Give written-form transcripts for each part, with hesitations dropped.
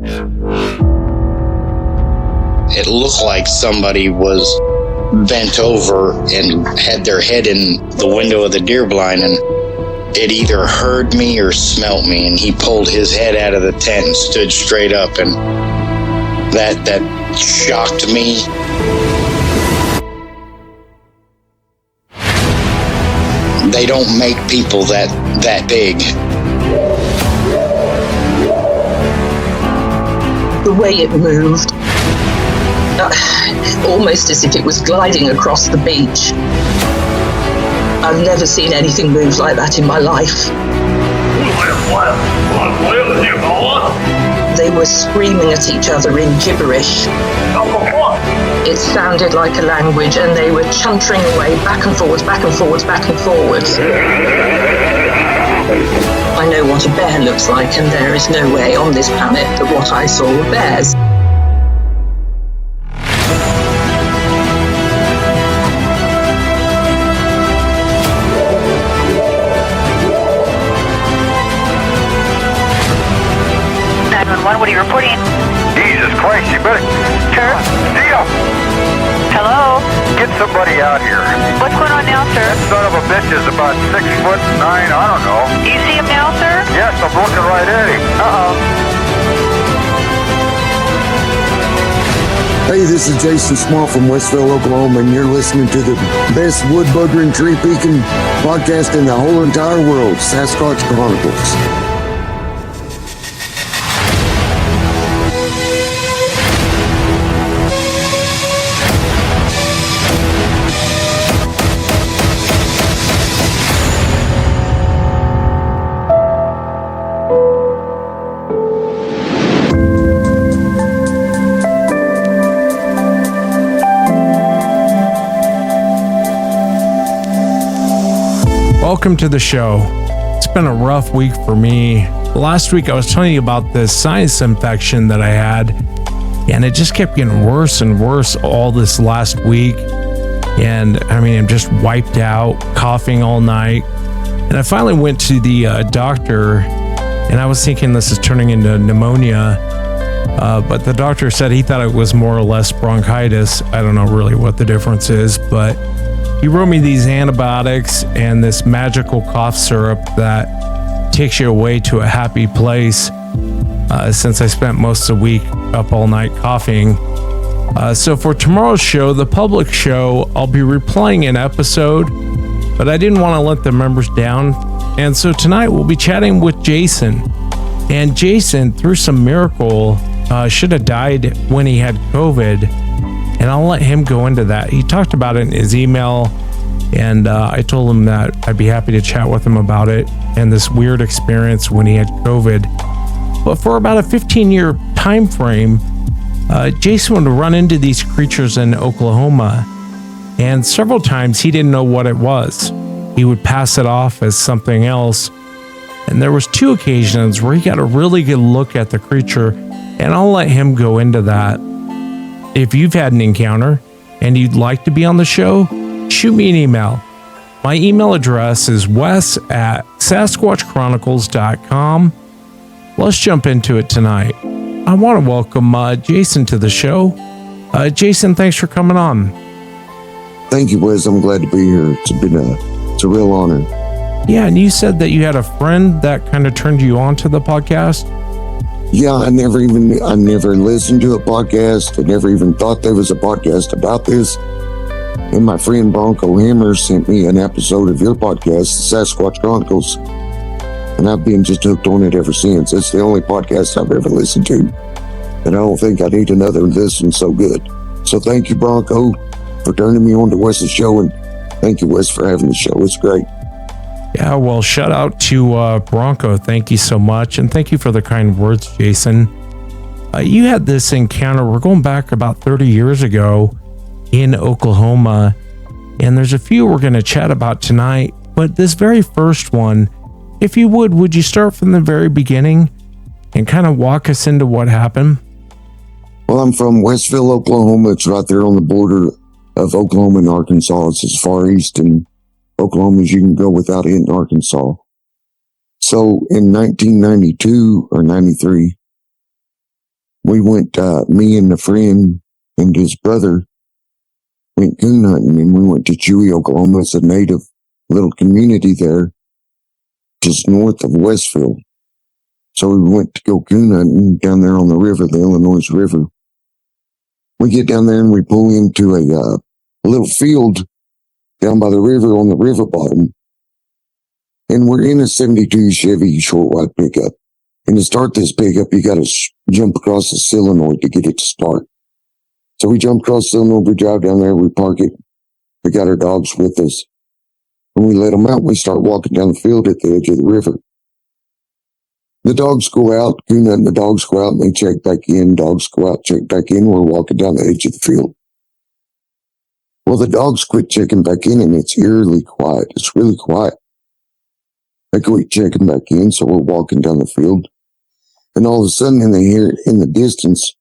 It looked like somebody was bent over and had their head in the window of the deer blind, and it either heard me or smelt me, and he pulled his head out of the tent and stood straight up, and that shocked me. They don't make people that big. The way it moved, almost as if it was gliding across the beach. I've never seen anything move like that in my life. They were screaming at each other in gibberish. It sounded like a language, and they were chuntering away back and forwards, back and forwards, back and forwards. I know what a bear looks like, and there is no way on this planet that what I saw were bears. What are you reporting? Jesus Christ, you better... Sir? Deal! Hello? Get somebody out here. What's going on now, sir? That son of a bitch is about 6'9", I don't know. Do you see him now, sir? Yes, I'm looking right at him. Hey, this is Jason Small from Westville, Oklahoma, and you're listening to the best wood bugger and tree peeking podcast in the whole entire world, Sasquatch Chronicles. Welcome to the show. It's been a rough week for me. Last week I was telling you about this sinus infection that I had, and it just kept getting worse and worse all this last week. And I mean, I'm just wiped out, coughing all night. And I finally went to the doctor, and I was thinking this is turning into pneumonia. But the doctor said he thought it was more or less bronchitis. I don't know really what the difference is, but he wrote me these antibiotics and this magical cough syrup that takes you away to a happy place, since I spent most of the week up all night coughing. So for tomorrow's show, the public show, I'll be replaying an episode, but I didn't want to let the members down. And so tonight we'll be chatting with Jason. And Jason, through some miracle, should have died when he had COVID. And I'll let him go into that. He talked about it in his email, and I told him that I'd be happy to chat with him about it and this weird experience when he had COVID. But for about a 15-year time frame, Jason would run into these creatures in Oklahoma, and several times he didn't know what it was. He would pass it off as something else, and there was 2 occasions where he got a really good look at the creature, and I'll let him go into that. If you've had an encounter and you'd like to be on the show, shoot me an email. My email address is wes@sasquatchchronicles.com. Let's jump into it tonight. I want to welcome Jason to the show. Jason, thanks for coming on. Thank you, Wes. I'm glad to be here. It's a real honor. Yeah, and you said that you had a friend that kind of turned you on to the podcast. Yeah, I never listened to a podcast. I never even thought there was a podcast about this. And my friend Bronco Hammer sent me an episode of your podcast, the Sasquatch Chronicles. And I've been just hooked on it ever since. It's the only podcast I've ever listened to. And I don't think I need another listen so good. So thank you, Bronco, for turning me on to Wes's show. And thank you, Wes, for having the show. It's great. Yeah, well, shout out to Bronco. Thank you so much. And thank you for the kind words, Jason. You had this encounter. We're going back about 30 years ago in Oklahoma. And there's a few we're going to chat about tonight. But this very first one, if you would you start from the very beginning and kind of walk us into what happened? Well, I'm from Westville, Oklahoma. It's right there on the border of Oklahoma and Arkansas. It's as far east in Oklahoma as you can go without hitting Arkansas. So in 1992 or 93, we went, me and a friend and his brother went coon hunting, and we went to Chewy, Oklahoma. It's a native little community there, just north of Westville. So we went to go coon hunting down there on the river, the Illinois River. We get down there and we pull into a little field down by the river on the river bottom. And we're in a 72 Chevy short wide pickup. And to start this pickup, you got to jump across the solenoid to get it to start. So we jump across the solenoid, we drive down there, we park it. We got our dogs with us. And we let them out. We start walking down the field at the edge of the river. The dogs go out, coon hunting, the dogs go out and they check back in. Dogs go out, check back in. We're walking down the edge of the field. Well, the dogs quit checking back in and it's eerily quiet. It's really quiet. They quit checking back in, so we're walking down the field. And all of a sudden in the distance,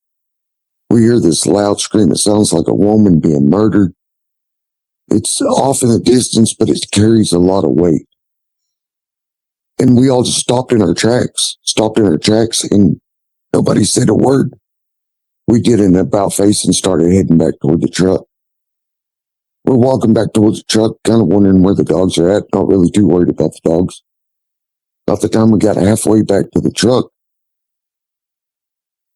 we hear this loud scream. It sounds like a woman being murdered. It's off in the distance, but it carries a lot of weight. And we all just stopped in our tracks, and nobody said a word. We did an about face and started heading back toward the truck. We're walking back towards the truck, kind of wondering where the dogs are at, not really too worried about the dogs. About the time we got halfway back to the truck,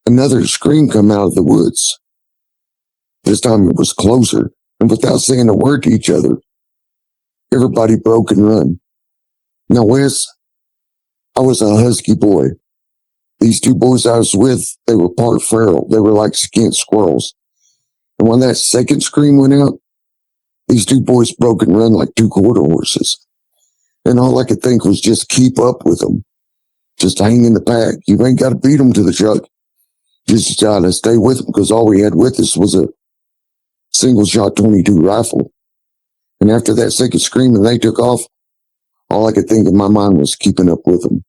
another scream come out of the woods. This time it was closer, and without saying a word to each other, everybody broke and run. Now, Wes, I was a husky boy. These two boys I was with, they were part feral. They were like skint squirrels. And when that second scream went out, these two boys broke and run like two quarter horses. And all I could think was just keep up with them. Just hang in the pack. You ain't got to beat them to the truck. Just try to stay with them, because all we had with us was a single shot 22 rifle. And after that second scream and they took off, all I could think in my mind was keeping up with them.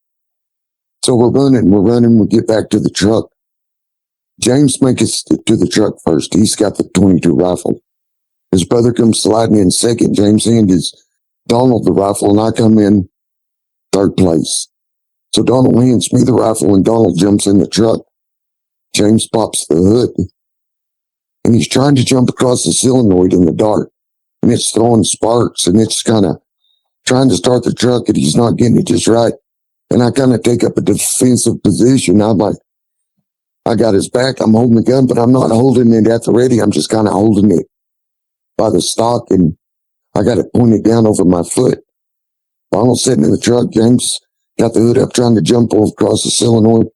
So we're running, we get back to the truck. James makes it to the truck first. He's got the 22 rifle. His brother comes sliding in second. James hands Donald the rifle, and I come in third place. So Donald hands me the rifle, and Donald jumps in the truck. James pops the hood, and he's trying to jump across the solenoid in the dark, and it's throwing sparks, and it's kind of trying to start the truck, and he's not getting it just right. And I kind of take up a defensive position. I'm like, I got his back. I'm holding the gun, but I'm not holding it at the ready. I'm just kind of holding it by the stock, and I got it pointed down over my foot. Donald's sitting in the truck. James got the hood up trying to jump across the solenoid.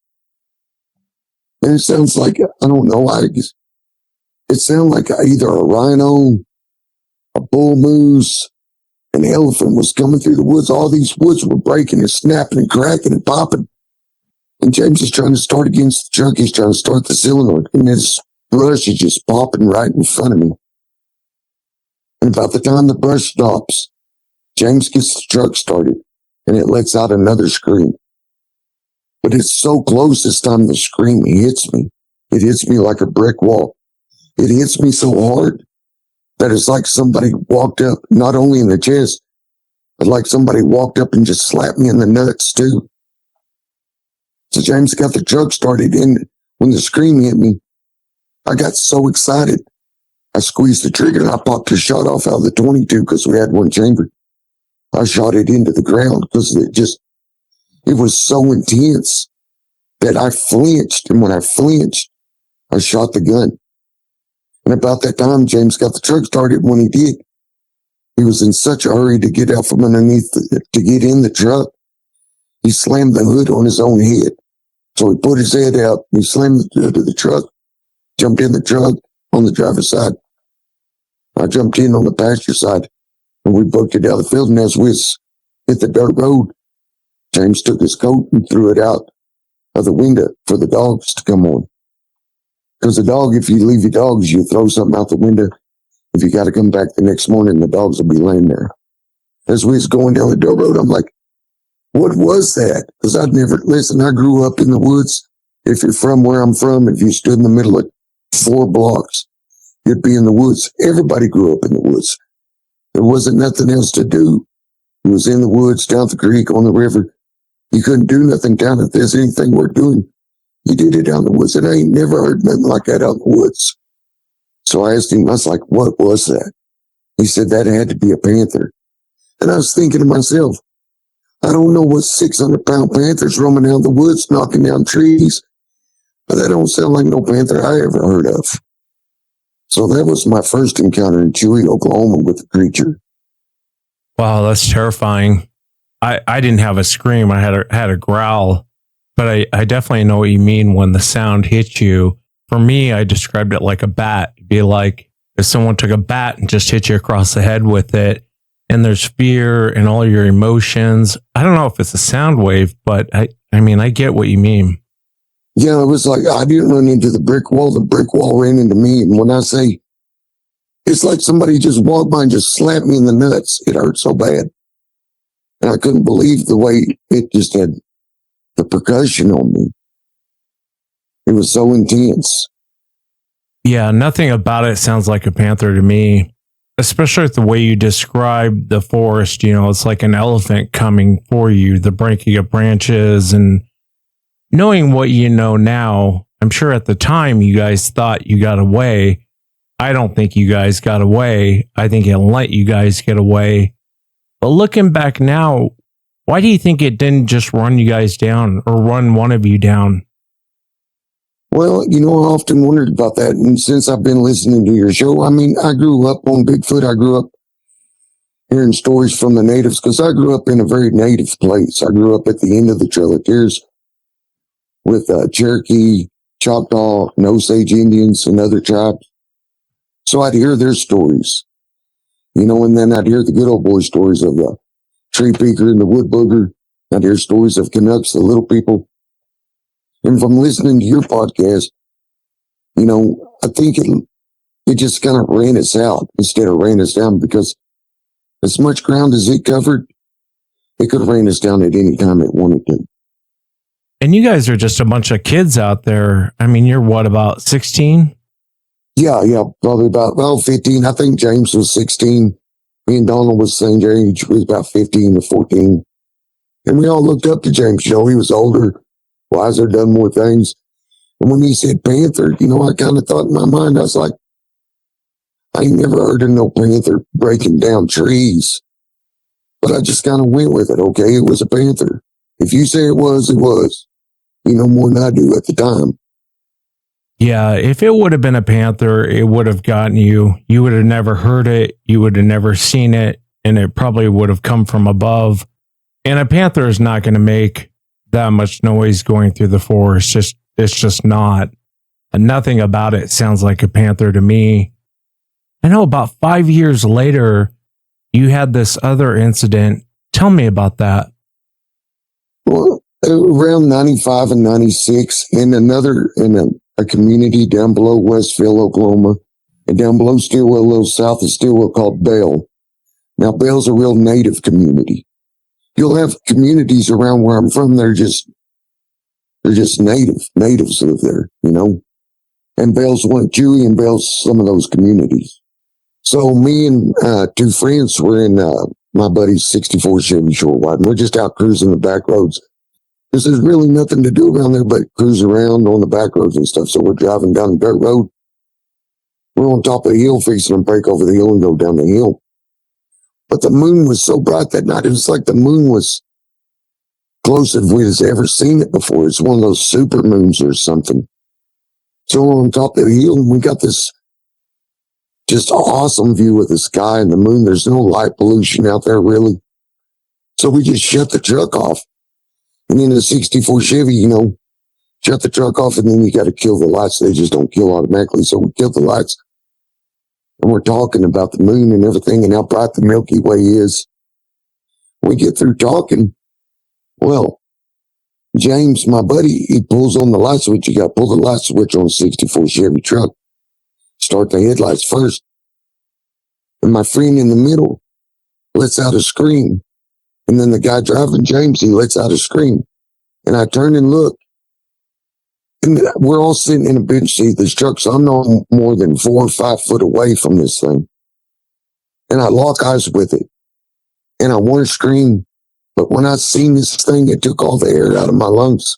And it sounds like, I don't know, it sounded like either a rhino, a bull moose, an elephant was coming through the woods. All these woods were breaking and snapping and cracking and popping. And James is trying to start against the truck. He's trying to start the solenoid. And this brush is just popping right in front of me. And about the time the brush stops, James gets the truck started, and it lets out another scream. But it's so close this time the scream hits me. It hits me like a brick wall. It hits me so hard that it's like somebody walked up, not only in the chest, but like somebody walked up and just slapped me in the nuts too. So James got the truck started, and when the scream hit me, I got so excited. I squeezed the trigger and I popped a shot off out of the 22 because we had one chamber. I shot it into the ground because it was so intense that I flinched. And when I flinched, I shot the gun. And about that time, James got the truck started. When he did, he was in such a hurry to get out from underneath, to get in the truck. He slammed the hood on his own head. So he put his head out, he slammed the hood of the truck, jumped in the truck on the driver's side. I jumped in on the passenger side, and we booked it out of the field. And as we hit the dirt road, James took his coat and threw it out of the window for the dogs to come on. Because the dog, if you leave your dogs, you throw something out the window. If you got to come back the next morning, the dogs will be laying there. As we was going down the dirt road, I'm like, what was that? Because I grew up in the woods. If you're from where I'm from, if you stood in the middle of 4 blocks, you'd be in the woods. Everybody grew up in the woods. There wasn't nothing else to do. It was in the woods, down the creek, on the river. You couldn't do nothing down if there's anything worth doing. You did it out in the woods. And I ain't never heard nothing like that out in the woods. So I asked him, I was like, what was that? He said that had to be a panther. And I was thinking to myself, I don't know what 600-pound panther's roaming down the woods, knocking down trees, but that don't sound like no panther I ever heard of. So that was my first encounter in Chewy, Oklahoma with the creature. Wow, that's terrifying. I didn't have a scream. I had a growl, but I definitely know what you mean when the sound hit you. For me, I described it like a bat. It'd be like if someone took a bat and just hit you across the head with it, and there's fear and all your emotions. I don't know if it's a sound wave, but I mean, I get what you mean. Yeah, it was like I didn't run into the brick wall ran into me. And when I say it's like somebody just walked by and just slapped me in the nuts, it hurt so bad. And I couldn't believe the way it just had the percussion on me. It was so intense. Yeah, nothing about it sounds like a panther to me, especially the way you describe the forest. You know, it's like an elephant coming for you, the breaking of branches. And knowing what you know now, I'm sure at the time you guys thought you got away. I don't think you guys got away. I think it let you guys get away. But looking back now, why do you think it didn't just run you guys down or run one of you down? Well, you know, I often wondered about that. And since I've been listening to your show, I mean, I grew up on Bigfoot. I grew up hearing stories from the natives because I grew up in a very native place. I grew up at the end of the Trail of Tears with Cherokee, Choctaw, and Osage Indians and other tribes. So I'd hear their stories, you know, and then I'd hear the good old boy stories of the tree peaker and the wood booger. I'd hear stories of Canucks, the little people. And from listening to your podcast, you know, I think it just kind of ran us out instead of ran us down, because as much ground as it covered, it could have ran us down at any time it wanted to. And you guys are just a bunch of kids out there. I mean, you're what, about 16? Yeah, probably about 15. I think James was 16. Me and Donald was the same age. We was about 15 to 14. And we all looked up to James. You know, he was older, wiser, done more things. And when he said panther, you know, I kind of thought in my mind, I was like, I ain't never heard of no panther breaking down trees. But I just kind of went with it. Okay, it was a panther. If you say it was, it was. You know more than I do at the time. Yeah, if it would have been a panther, it would have gotten you. You would have never heard it. You would have never seen it. And it probably would have come from above. And a panther is not going to make that much noise going through the forest. It's just not. And nothing about it sounds like a panther to me. I know about 5 years later, you had this other incident. Tell me about that. Well, around 95 and 96, in a community down below Westville, Oklahoma, and down below Stillwell, a little south of Stillwell, called Bell. Now, Bell's a real native community. You'll have communities around where I'm from, they're just natives live there, you know. And Bell's one, Chewy and Bell's some of those communities. So me and two friends were in my buddy's 64 Chevy Short Wide, and we're just out cruising the back roads. Because there's really nothing to do around there but cruise around on the back roads and stuff. So we're driving down the dirt road. We're on top of the hill, fixing to break over the hill and go down the hill. But the moon was so bright that night, it was like the moon was close if we'd ever seen it before. It's one of those super moons or something. So we're on top of the hill, and we got this just awesome view of the sky and the moon. There's no light pollution out there, really. So we just shut the truck off. And in a 64 Chevy, you know, shut the truck off, and then you got to kill the lights. They just don't kill automatically. So we kill the lights. And we're talking about the moon and everything and how bright the Milky Way is. We get through talking. Well, James, my buddy, he pulls on the light switch. You got to pull the light switch on a 64 Chevy truck. Start the headlights first. And my friend in the middle lets out a scream. And then the guy driving, James, he lets out a scream. And I turn and look. And we're all sitting in a bench seat. This truck's, I'm no more than 4 or 5 foot away from this thing. And I lock eyes with it. And I want to scream. But when I seen this thing, it took all the air out of my lungs.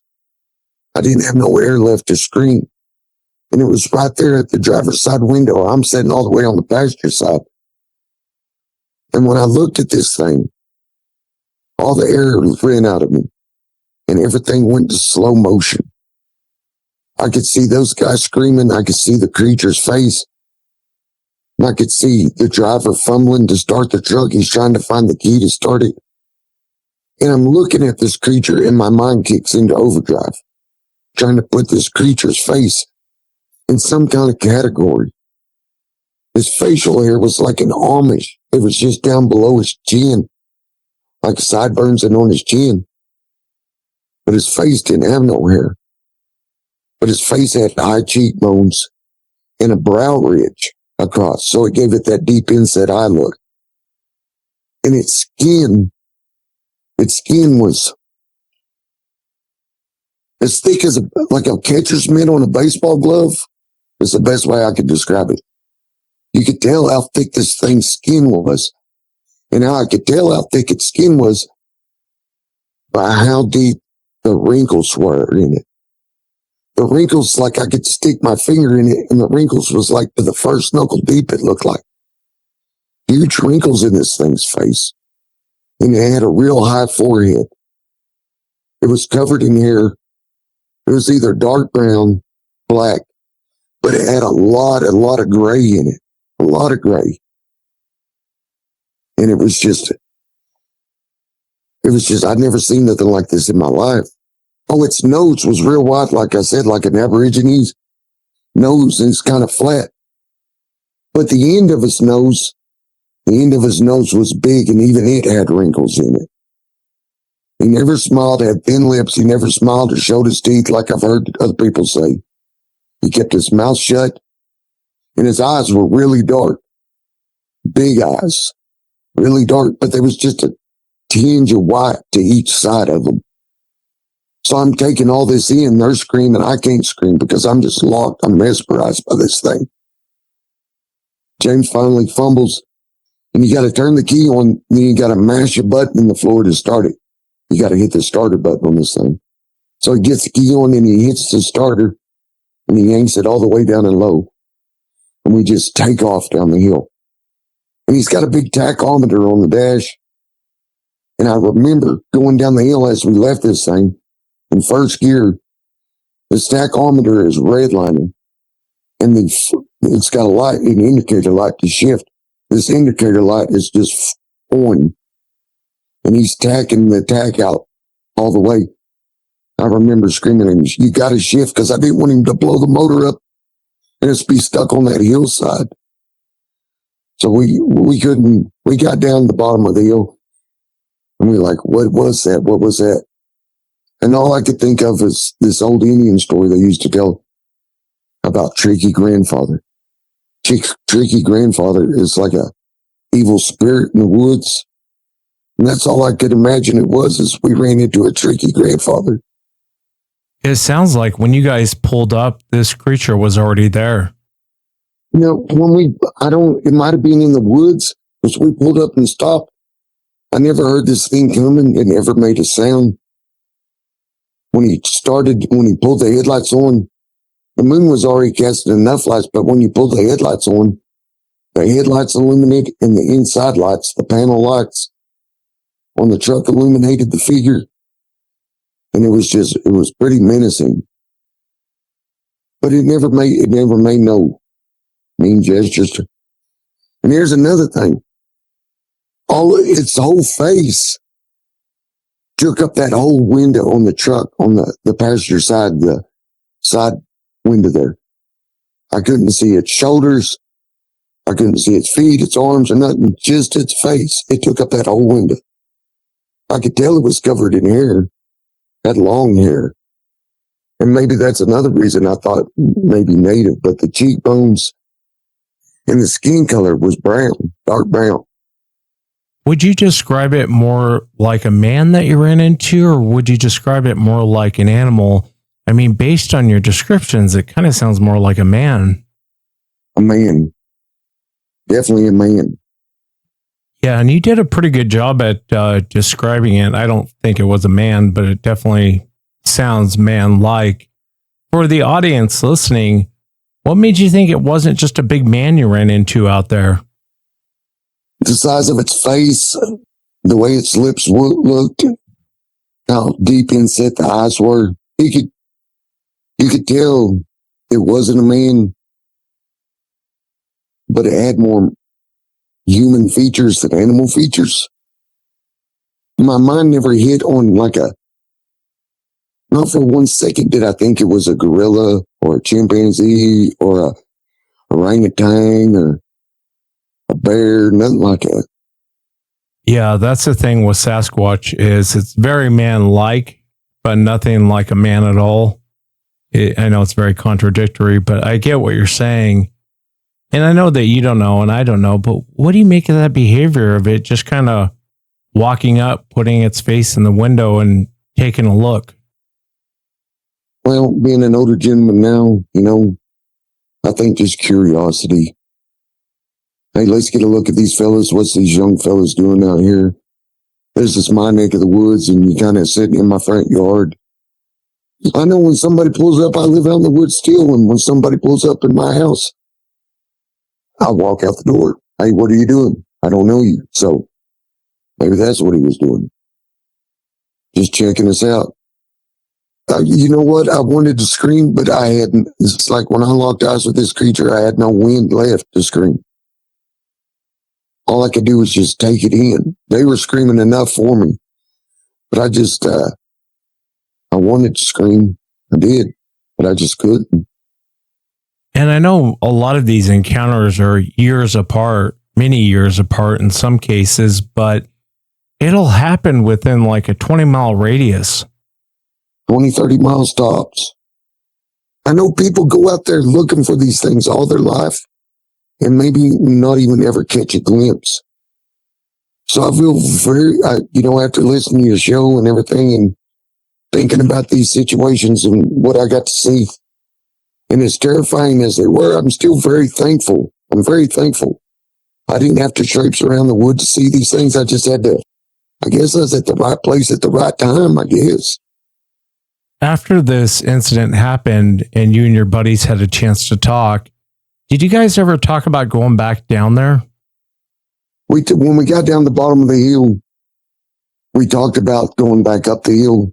I didn't have no air left to scream. And it was right there at the driver's side window. I'm sitting all the way on the passenger side. And when I looked at this thing, all the air ran out of me and everything went to slow motion. I could see those guys screaming. I could see the creature's face. And I could see the driver fumbling to start the truck. He's trying to find the key to start it. And I'm looking at this creature and my mind kicks into overdrive, trying to put this creature's face in some kind of category. His facial hair was like an Amish. It was just down below his chin, like sideburns and on his chin. But his face didn't have no hair. But his face had high cheekbones and a brow ridge across, so it gave it that deep inset eye look. And its skin was as thick as like a catcher's mitt on a baseball glove. It's the best way I could describe it. You could tell how thick this thing's skin was. And how I could tell how thick its skin was by how deep the wrinkles were in it. The wrinkles, like I could stick my finger in it, and the wrinkles was like to the first knuckle deep, it looked like. Huge wrinkles in this thing's face. And it had a real high forehead. It was covered in hair. It was either dark brown, black, but it had a lot of gray in it. A lot of gray. And it was just, I'd never seen nothing like this in my life. Oh, its nose was real wide, like I said, like an Aborigines nose, and it's kind of flat. But the end of his nose was big, and even it had wrinkles in it. He never smiled, had thin lips. He never smiled or showed his teeth like I've heard other people say. He kept his mouth shut, and his eyes were really dark. Big eyes. Really dark, but there was just a tinge of white to each side of them. So I'm taking all this in. They're screaming. I can't scream because I'm just locked. I'm mesmerized by this thing. James finally fumbles, and you got to turn the key on. Then you got to mash a button in the floor to start it. You got to hit the starter button on this thing. So he gets the key on, and he hits the starter, and he yanks it all the way down and low. And we just take off down the hill. And he's got a big tachometer on the dash. And I remember going down the hill as we left this thing in first gear. The tachometer is redlining. And it's got a light, an indicator light to shift. This indicator light is just on. And he's tacking the tack out all the way. I remember screaming at him, you got to shift, because I didn't want him to blow the motor up and it's be stuck on that hillside. So we got down to the bottom of the hill, and we were like, what was that? What was that? And all I could think of is this old Indian story they used to tell about Tricky Grandfather. Tricky Grandfather is like a evil spirit in the woods. And that's all I could imagine it was, is we ran into a Tricky Grandfather. It sounds like when you guys pulled up, this creature was already there. You know, it might have been in the woods, because we pulled up and stopped. I never heard this thing coming. It never made a sound. When he pulled the headlights on, the moon was already casting enough lights, but when you pulled the headlights on, the headlights illuminated, and the inside lights, the panel lights on the truck illuminated the figure. And it was pretty menacing. But it never made no mean gestures. And here's another thing. Its whole face took up that whole window on the truck, on the passenger side, the side window there. I couldn't see its shoulders. I couldn't see its feet, its arms, or nothing, just its face. It took up that whole window. I could tell it was covered in hair, had long hair. And maybe that's another reason I thought maybe native, but the cheekbones and the skin color was brown, dark brown. Would you describe it more like a man that you ran into, or would you describe it more like an animal? I mean, based on your descriptions, it kind of sounds more like a man. A man. Definitely a man. Yeah, and you did a pretty good job at describing it. I don't think it was a man, but it definitely sounds man-like. For the audience listening, what made you think it wasn't just a big man you ran into out there? The size of its face, the way its lips looked, how deep inset the eyes were. You could tell it wasn't a man, but it had more human features than animal features. My mind never hit on not for 1 second did I think it was a gorilla or a chimpanzee or a orangutan or a bear, nothing like that. Yeah, that's the thing with Sasquatch is it's very man-like, but nothing like a man at all. I know it's very contradictory, but I get what you're saying. And I know that you don't know and I don't know, but what do you make of that behavior of it just kind of walking up, putting its face in the window and taking a look? Well, being an older gentleman now, I think just curiosity. Hey, let's get a look at these fellas. What's these young fellas doing out here? This is my neck of the woods, and you kind of sitting in my front yard. I know when somebody pulls up, I live out in the woods still, and when somebody pulls up in my house, I walk out the door. Hey, what are you doing? I don't know you. So maybe that's what he was doing. Just checking us out. You know what? I wanted to scream, but I hadn't. It's like when I locked eyes with this creature, I had no wind left to scream. All I could do was just take it in. They were screaming enough for me. But I wanted to scream. I did, but I just couldn't. And I know a lot of these encounters are years apart, many years apart in some cases, but it'll happen within like a 20-mile radius. 20, 30 mile stops. I know people go out there looking for these things all their life and maybe not even ever catch a glimpse. So I feel after listening to your show and everything and thinking about these situations and what I got to see, and as terrifying as they were, I'm still very thankful. I'm very thankful. I didn't have to traipse around the woods to see these things. I just had to, I guess I was at the right place at the right time, I guess. After this incident happened and you and your buddies had a chance to talk, did you guys ever talk about going back down there? When we got down the bottom of the hill, we talked about going back up the hill,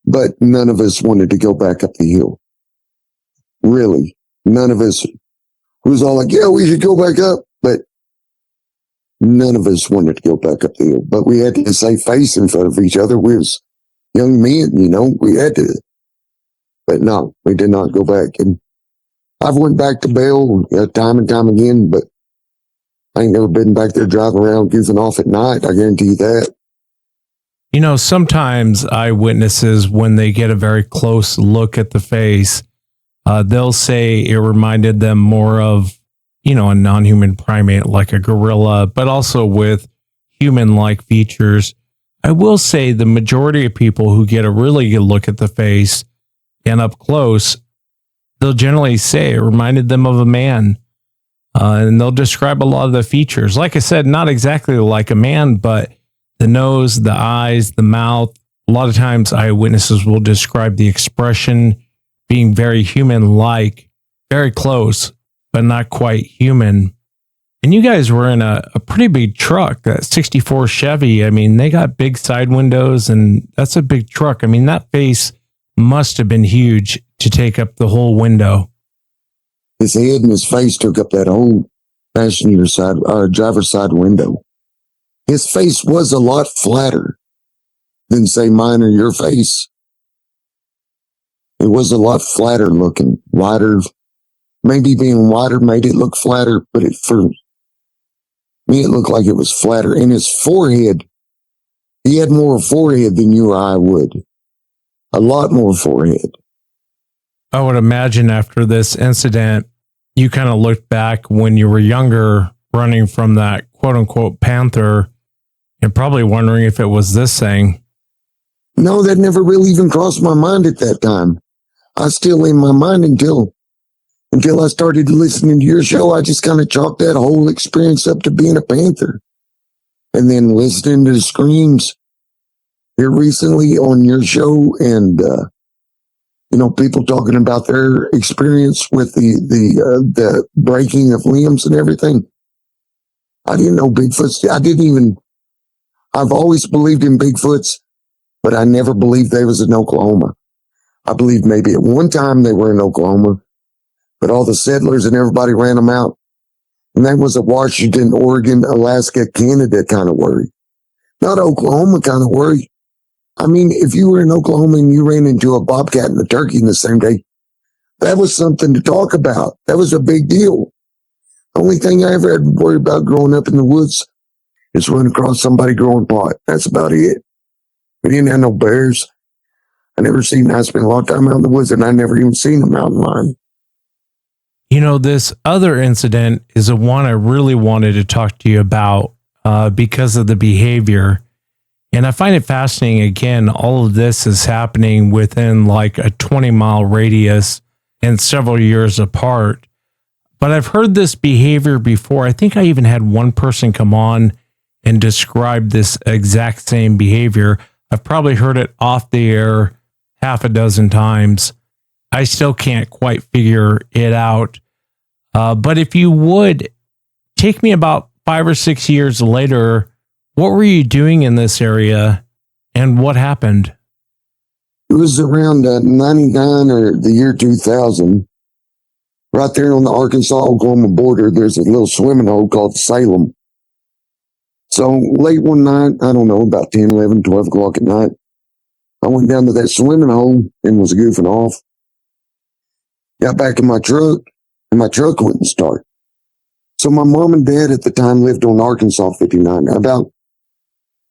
but none of us wanted to go back up the hill. Really, none of us. It was all like, yeah, we should go back up, but none of us wanted to go back up the hill. But we had to save face in front of each other. We was young men, we had to. But no, we did not go back. And I've went back to Bell time and time again, but I ain't never been back there driving around goofing off at night. I guarantee you that. Sometimes eyewitnesses, when they get a very close look at the face, they'll say it reminded them more of, a non-human primate like a gorilla, but also with human-like features. I will say the majority of people who get a really good look at the face and up close, they'll generally say it reminded them of a man. And they'll describe a lot of the features. Like I said, not exactly like a man, but the nose, the eyes, the mouth. A lot of times eyewitnesses will describe the expression being very human-like, very close, but not quite human. And you guys were in a pretty big truck, that 64 Chevy. I mean, they got big side windows, and that's a big truck. I mean, that face must have been huge to take up the whole window. His head and his face took up that whole driver's side window. His face was a lot flatter than, say, mine or your face. It was a lot flatter looking, wider. Maybe being wider made it look flatter, but for me, it looked like it was flatter. And his forehead, he had more forehead than you or I would. A lot more forehead. I would imagine after this incident, you kind of looked back when you were younger, running from that quote unquote panther, and probably wondering if it was this thing. No, that never really even crossed my mind at that time. I still in my mind until I started listening to your show. I just kind of chalked that whole experience up to being a panther. And then listening to the screams here recently on your show, and people talking about their experience with the breaking of limbs and everything. I didn't know Bigfoots. I've always believed in Bigfoots, but I never believed they was in Oklahoma. I believed maybe at one time they were in Oklahoma, but all the settlers and everybody ran them out. And that was a Washington, Oregon, Alaska, Canada kind of worry. Not Oklahoma kind of worry. I mean, if you were in Oklahoma and you ran into a bobcat and a turkey in the same day, that was something to talk about. That was a big deal. The only thing I ever had to worry about growing up in the woods is running across somebody growing pot. That's about it. We didn't have no bears. I spent a lot of time out in the woods, and I never even seen a mountain lion. This other incident is the one I really wanted to talk to you about because of the behavior. And I find it fascinating. Again, all of this is happening within like a 20-mile radius and several years apart. But I've heard this behavior before. I think I even had one person come on and describe this exact same behavior. I've probably heard it off the air half a dozen times. I still can't quite figure it out. But if you would take me about 5 or 6 years later, what were you doing in this area and what happened? It was around 99 or the year 2000. Right there on the Arkansas-Oklahoma border, there's a little swimming hole called Salem. So late one night, I don't know, about 10, 11, 12 o'clock at night, I went down to that swimming hole and was goofing off. Got back in my truck, and my truck wouldn't start. So my mom and dad at the time lived on Arkansas 59.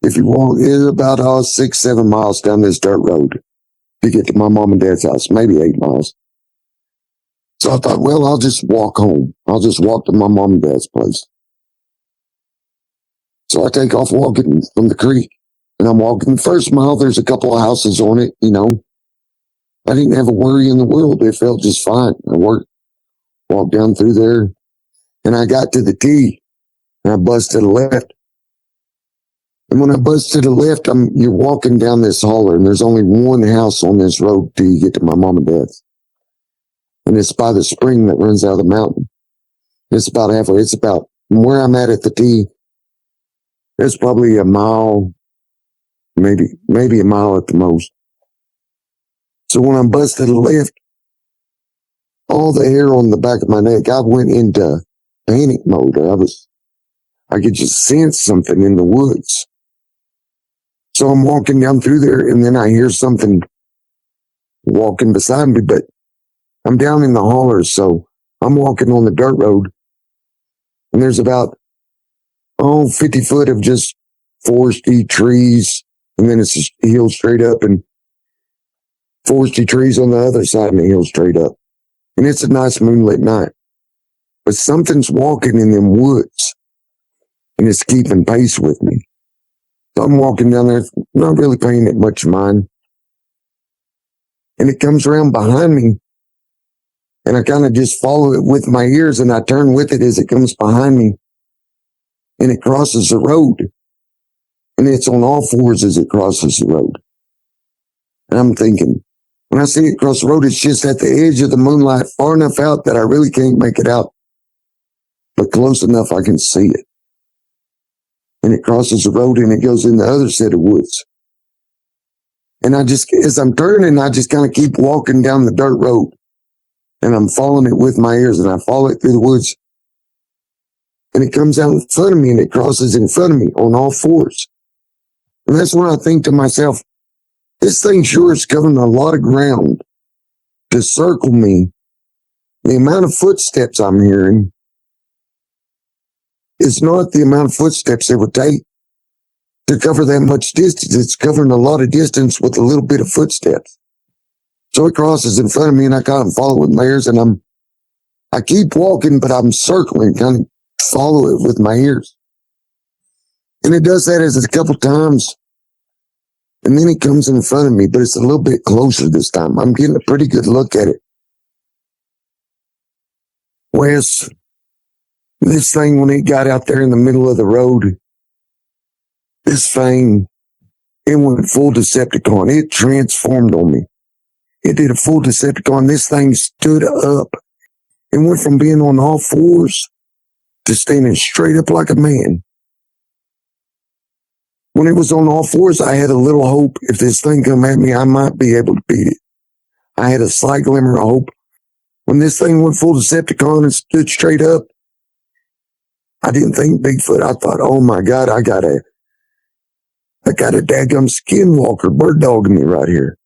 If you walk, it's about 6-7 miles down this dirt road to get to my mom and dad's house, maybe 8 miles. So I thought, well, I'll just walk home. I'll just walk to my mom and dad's place. So I take off walking from the creek, and I'm walking the first mile. There's a couple of houses on it, I didn't have a worry in the world. It felt just fine. I walked down through there, and I got to the T, and I busted a left. And when I busted a left, you're walking down this holler, and there's only one house on this road till you get to my mom and dad's. And it's by the spring that runs out of the mountain. It's about halfway. It's about from where I'm at the T. It's probably a mile, maybe a mile at the most. So when I busted a left, all the hair on the back of my neck, I went into panic mode. I could just sense something in the woods. So I'm walking down through there, and then I hear something walking beside me, but I'm down in the hollers, so I'm walking on the dirt road, and there's about 50 foot of just foresty trees, and then it's a hill straight up, and foresty trees on the other side and the hill straight up. And it's a nice moonlit night. But something's walking in them woods, and it's keeping pace with me. So I'm walking down there, not really paying it much mind. And it comes around behind me, and I kind of just follow it with my ears, and I turn with it as it comes behind me, and it crosses the road. And it's on all fours as it crosses the road. And I'm thinking, when I see it cross the road, it's just at the edge of the moonlight, far enough out that I really can't make it out, but close enough I can see it. And it crosses the road, and it goes in the other set of woods. And as I'm turning, I just kind of keep walking down the dirt road, and I'm following it with my ears, and I follow it through the woods. And it comes out in front of me, and it crosses in front of me on all fours. And that's when I think to myself, this thing sure is covering a lot of ground to circle me. The amount of footsteps I'm hearing is not the amount of footsteps it would take to cover that much distance. It's covering a lot of distance with a little bit of footsteps. So it crosses in front of me, and I kind of follow with my ears, and I keep walking, but I'm circling, kind of follow it with my ears. And it does that as a couple times. And then it comes in front of me, but it's a little bit closer this time. I'm getting a pretty good look at it. Wes, this thing, when it got out there in the middle of the road, this thing, It went full Decepticon. It transformed on me. It did a full Decepticon. This thing stood up. It went from being on all fours to standing straight up like a man. When it was on all fours, I had a little hope. If this thing come at me, I might be able to beat it. I had a slight glimmer of hope. When this thing went full Decepticon and stood straight up, I didn't think Bigfoot. I thought, oh my God, I got a daggum skinwalker bird dog in me right here.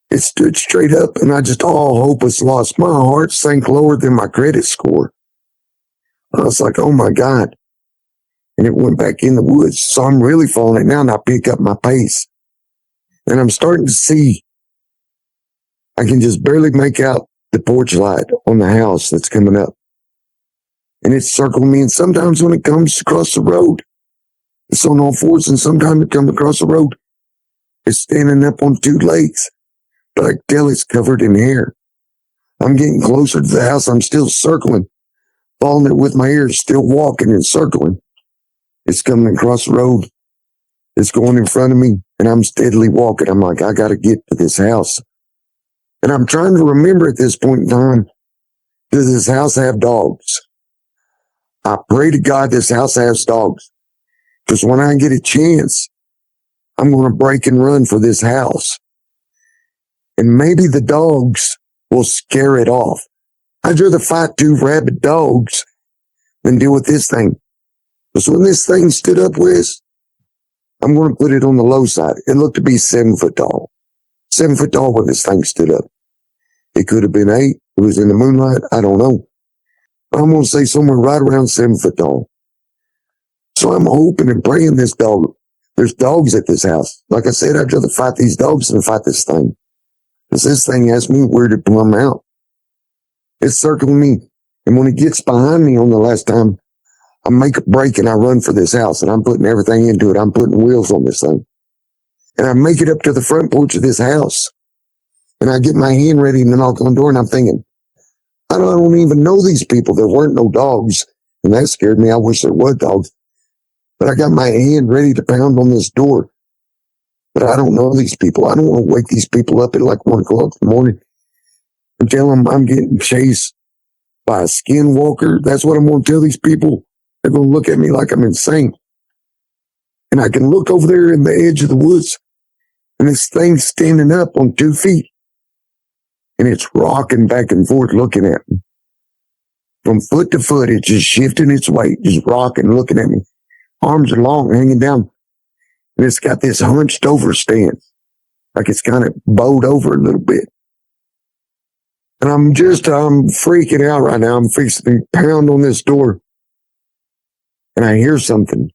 It stood straight up and I just, all hope was lost. My heart sank lower than my credit score. I was like, oh my God. And it went back in the woods. So I'm really falling it now and I pick up my pace. And I'm starting to see, I can just barely make out the porch light on the house that's coming up. And it's circling me. And sometimes when it comes across the road, it's on all fours. And sometimes it comes across the road, it's standing up on two legs. But I can tell it's covered in hair. I'm getting closer to the house. I'm still circling, following it with my ears, still walking and circling. It's coming across the road. It's going in front of me, and I'm steadily walking. I'm like, I got to get to this house. And I'm trying to remember at this point in time, does this house have dogs? I pray to God this house has dogs. Because when I get a chance, I'm going to break and run for this house. And maybe the dogs will scare it off. I'd rather fight two rabid dogs than deal with this thing. Because when this thing stood up, Wes, I'm going to put it on the low side. It looked to be 7 foot tall. 7 foot tall when this thing stood up. It could have been 8. It was in the moonlight. I don't know. But I'm going to say somewhere right around 7 foot tall. So I'm hoping and praying this dog. There's dogs at this house. Like I said, I'd rather fight these dogs than fight this thing. Because this thing has me weirded plumb out. It's circling me. And when it gets behind me on the last time, I make a break and I run for this house. And I'm putting everything into it. I'm putting wheels on this thing. And I make it up to the front porch of this house. And I get my hand ready to knock on the door. And I'm thinking, I don't even know these people. There weren't no dogs. And that scared me. I wish there were dogs. But I got my hand ready to pound on this door. But I don't know these people. I don't want to wake these people up at like 1 o'clock in the morning and tell them I'm getting chased by a skinwalker. That's what I'm going to tell these people. They're going to look at me like I'm insane. And I can look over there in the edge of the woods and this thing's standing up on 2 feet. And it's rocking back and forth looking at me. From foot to foot, it's just shifting its weight, just rocking, looking at me. Arms are long, hanging down. And it's got this hunched over stance. Like it's kind of bowed over a little bit. And I'm freaking out right now. I'm fixing to pound on this door. And I hear something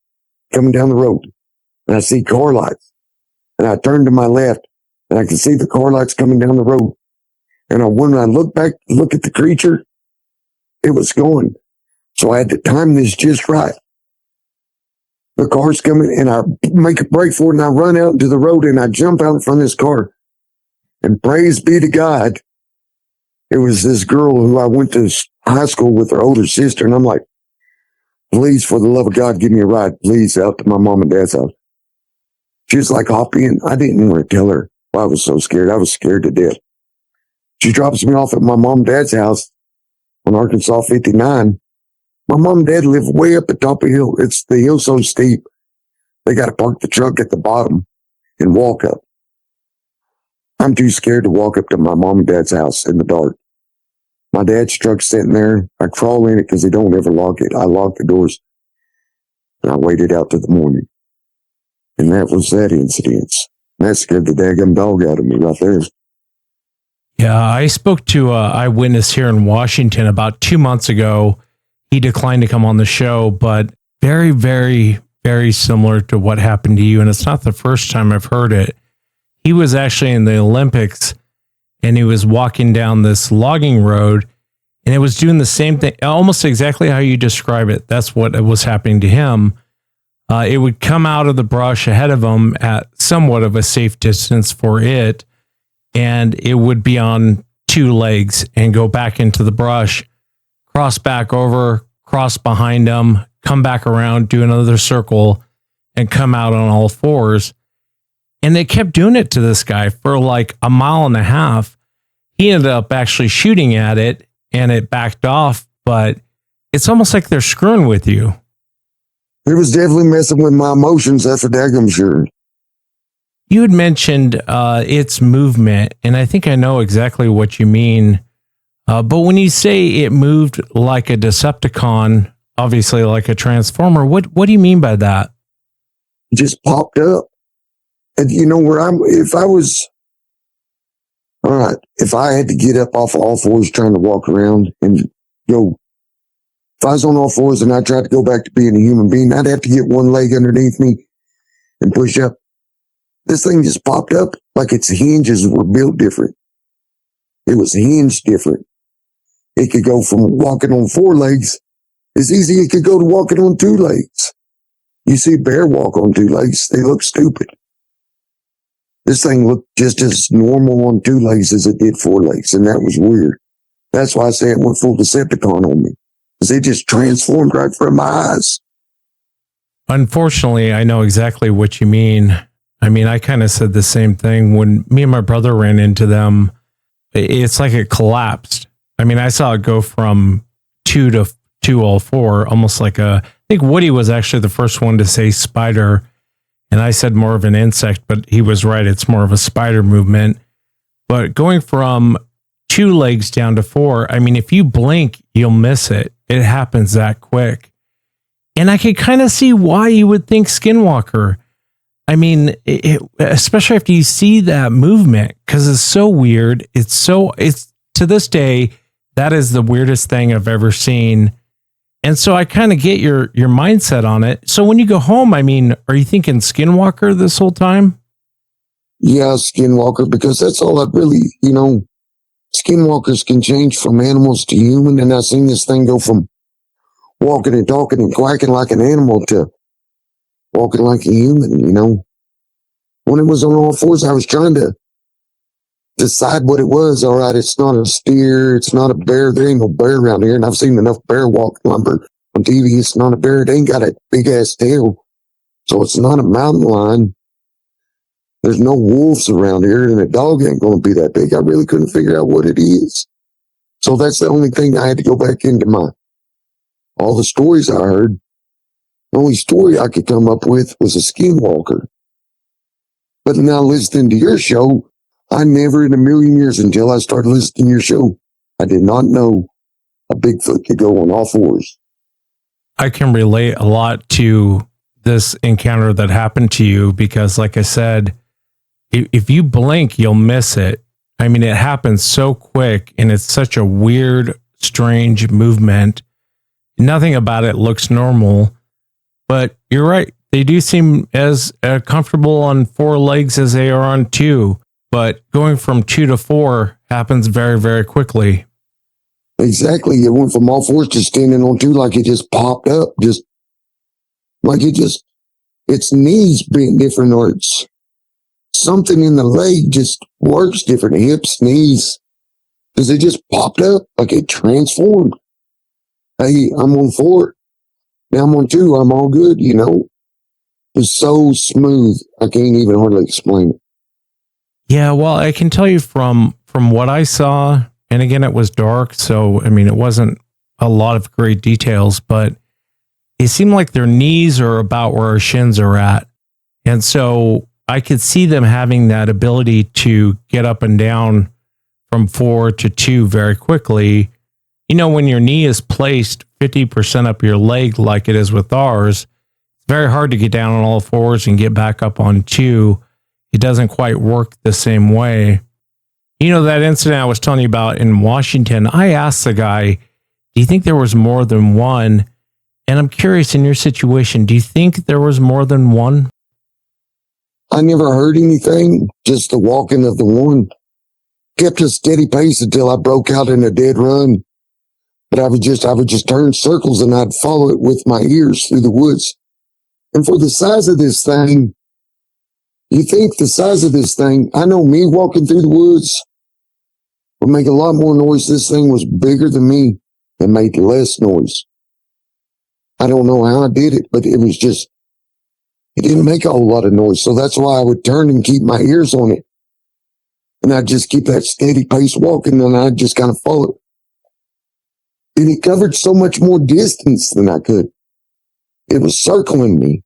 coming down the road. And I see car lights. And I turn to my left. And I can see the car lights coming down the road. And when I look back, look at the creature, it was gone. So I had to time this just right. The car's coming and I make a break for it and I run out into the road and I jump out in front of this car. And praise be to God, it was this girl who I went to high school with, her older sister. And I'm like, please, for the love of God, give me a ride, please, out to my mom and dad's house. She was like, hop in. I didn't want to tell her. I was so scared. I was scared to death. She drops me off at my mom and dad's house on Arkansas 59. My mom and dad live way up at the top of the hill. It's the hill so steep, they got to park the truck at the bottom and walk up. I'm too scared to walk up to my mom and dad's house in the dark. My dad's truck's sitting there. I crawl in it because they don't ever lock it. I lock the doors and I waited out to the morning. And that was that incident. That scared the daggum dog out of me right there. Yeah, I spoke to an eyewitness here in Washington about 2 months ago. He declined to come on the show, but very, very, very similar to what happened to you. And it's not the first time I've heard it. He was actually in the Olympics and he was walking down this logging road and it was doing the same thing, almost exactly how you describe it. That's what was happening to him. It would come out of the brush ahead of him at somewhat of a safe distance for it. And it would be on 2 legs and go back into the brush, cross back over, cross behind him, come back around, do another circle, and come out on all 4s. And they kept doing it to this guy for like a mile and a half. He ended up actually shooting at it and it backed off, but it's almost like they're screwing with you. It was definitely messing with my emotions. That's for daggum sure. You had mentioned its movement, and I think I know exactly what you mean. But when you say it moved like a Decepticon, obviously like a Transformer, what do you mean by that? It just popped up. And you know where if I had to get up off all fours trying to walk around and go, if I was on all fours and I tried to go back to being a human being, I'd have to get one leg underneath me and push up. This thing just popped up like its hinges were built different. It was hinged different. It could go from walking on 4 legs as easy as it could go to walking on 2 legs. You see a bear walk on 2 legs, they look stupid. This thing looked just as normal on 2 legs as it did 4 legs, and that was weird. That's why I say it went full Decepticon on me, because it just transformed right from my eyes. Unfortunately, I know exactly what you mean. I mean, I kind of said the same thing when me and my brother ran into them. It's like it collapsed. I mean, I saw it go from 2 to 204, almost like I think Woody was actually the first one to say spider, and I said more of an insect, but he was right. It's more of a spider movement. But going from 2 legs down to 4, I mean, if you blink, you'll miss it. It happens that quick. And I could kind of see why you would think Skinwalker. I mean, especially after you see that movement, because it's so weird. It's to this day, that is the weirdest thing I've ever seen. And so I kind of get your mindset on it. So when you go home, I mean, are you thinking Skinwalker this whole time? Yeah, Skinwalker, because that's all I really, Skinwalkers can change from animals to human. And I've seen this thing go from walking and talking and quacking like an animal to walking like a human, When it was on all fours, I was trying to decide what it was. All right, it's not a steer, it's not a bear. There ain't no bear around here, and I've seen enough bear walk lumber on TV. It's not a bear. It ain't got a big ass tail, so it's not a mountain lion. There's no wolves around here, and a dog ain't going to be that big. I really couldn't figure out what it is. So that's the only thing I had to go back into all the stories I heard. The only story I could come up with was a Skinwalker. But now listening to your show, I never in a million years until I started listening to your show, I did not know a Bigfoot could go on all fours. I can relate a lot to this encounter that happened to you because, like I said, if you blink, you'll miss it. I mean, it happens so quick and it's such a weird, strange movement. Nothing about it looks normal, but you're right. They do seem as comfortable on 4 legs as they are on 2, but going from 2 to 4 happens very, very quickly. Exactly. It went from all fours to standing on 2 like it just popped up, just like its knees being different, or it's something in the leg just works different, hips, knees, because it just popped up like it transformed. Hey, I'm on 4. Now I'm on 2. I'm all good, It's so smooth. I can't even hardly explain it. Yeah, well, I can tell you from what I saw, and again, it was dark, so I mean, it wasn't a lot of great details, but it seemed like their knees are about where our shins are at. And so I could see them having that ability to get up and down from 4 to 2 very quickly. When your knee is placed 50% up your leg like it is with ours, it's very hard to get down on all fours and get back up on 2. It doesn't quite work the same way. That incident I was telling you about in Washington, I asked the guy, do you think there was more than one? And I'm curious, in your situation, do you think there was more than one? I never heard anything, just the walking of the one. Kept a steady pace until I broke out in a dead run. But I would just turn circles and I'd follow it with my ears through the woods. And for the size of this thing, you think the size of this thing, I know me walking through the woods would make a lot more noise. This thing was bigger than me and made less noise. I don't know how I did it, but it was just It didn't make a whole lot of noise. So that's why I would turn and keep my ears on it. And I'd just keep that steady pace walking, and I'd just kind of follow. And it covered so much more distance than I could. It was circling me.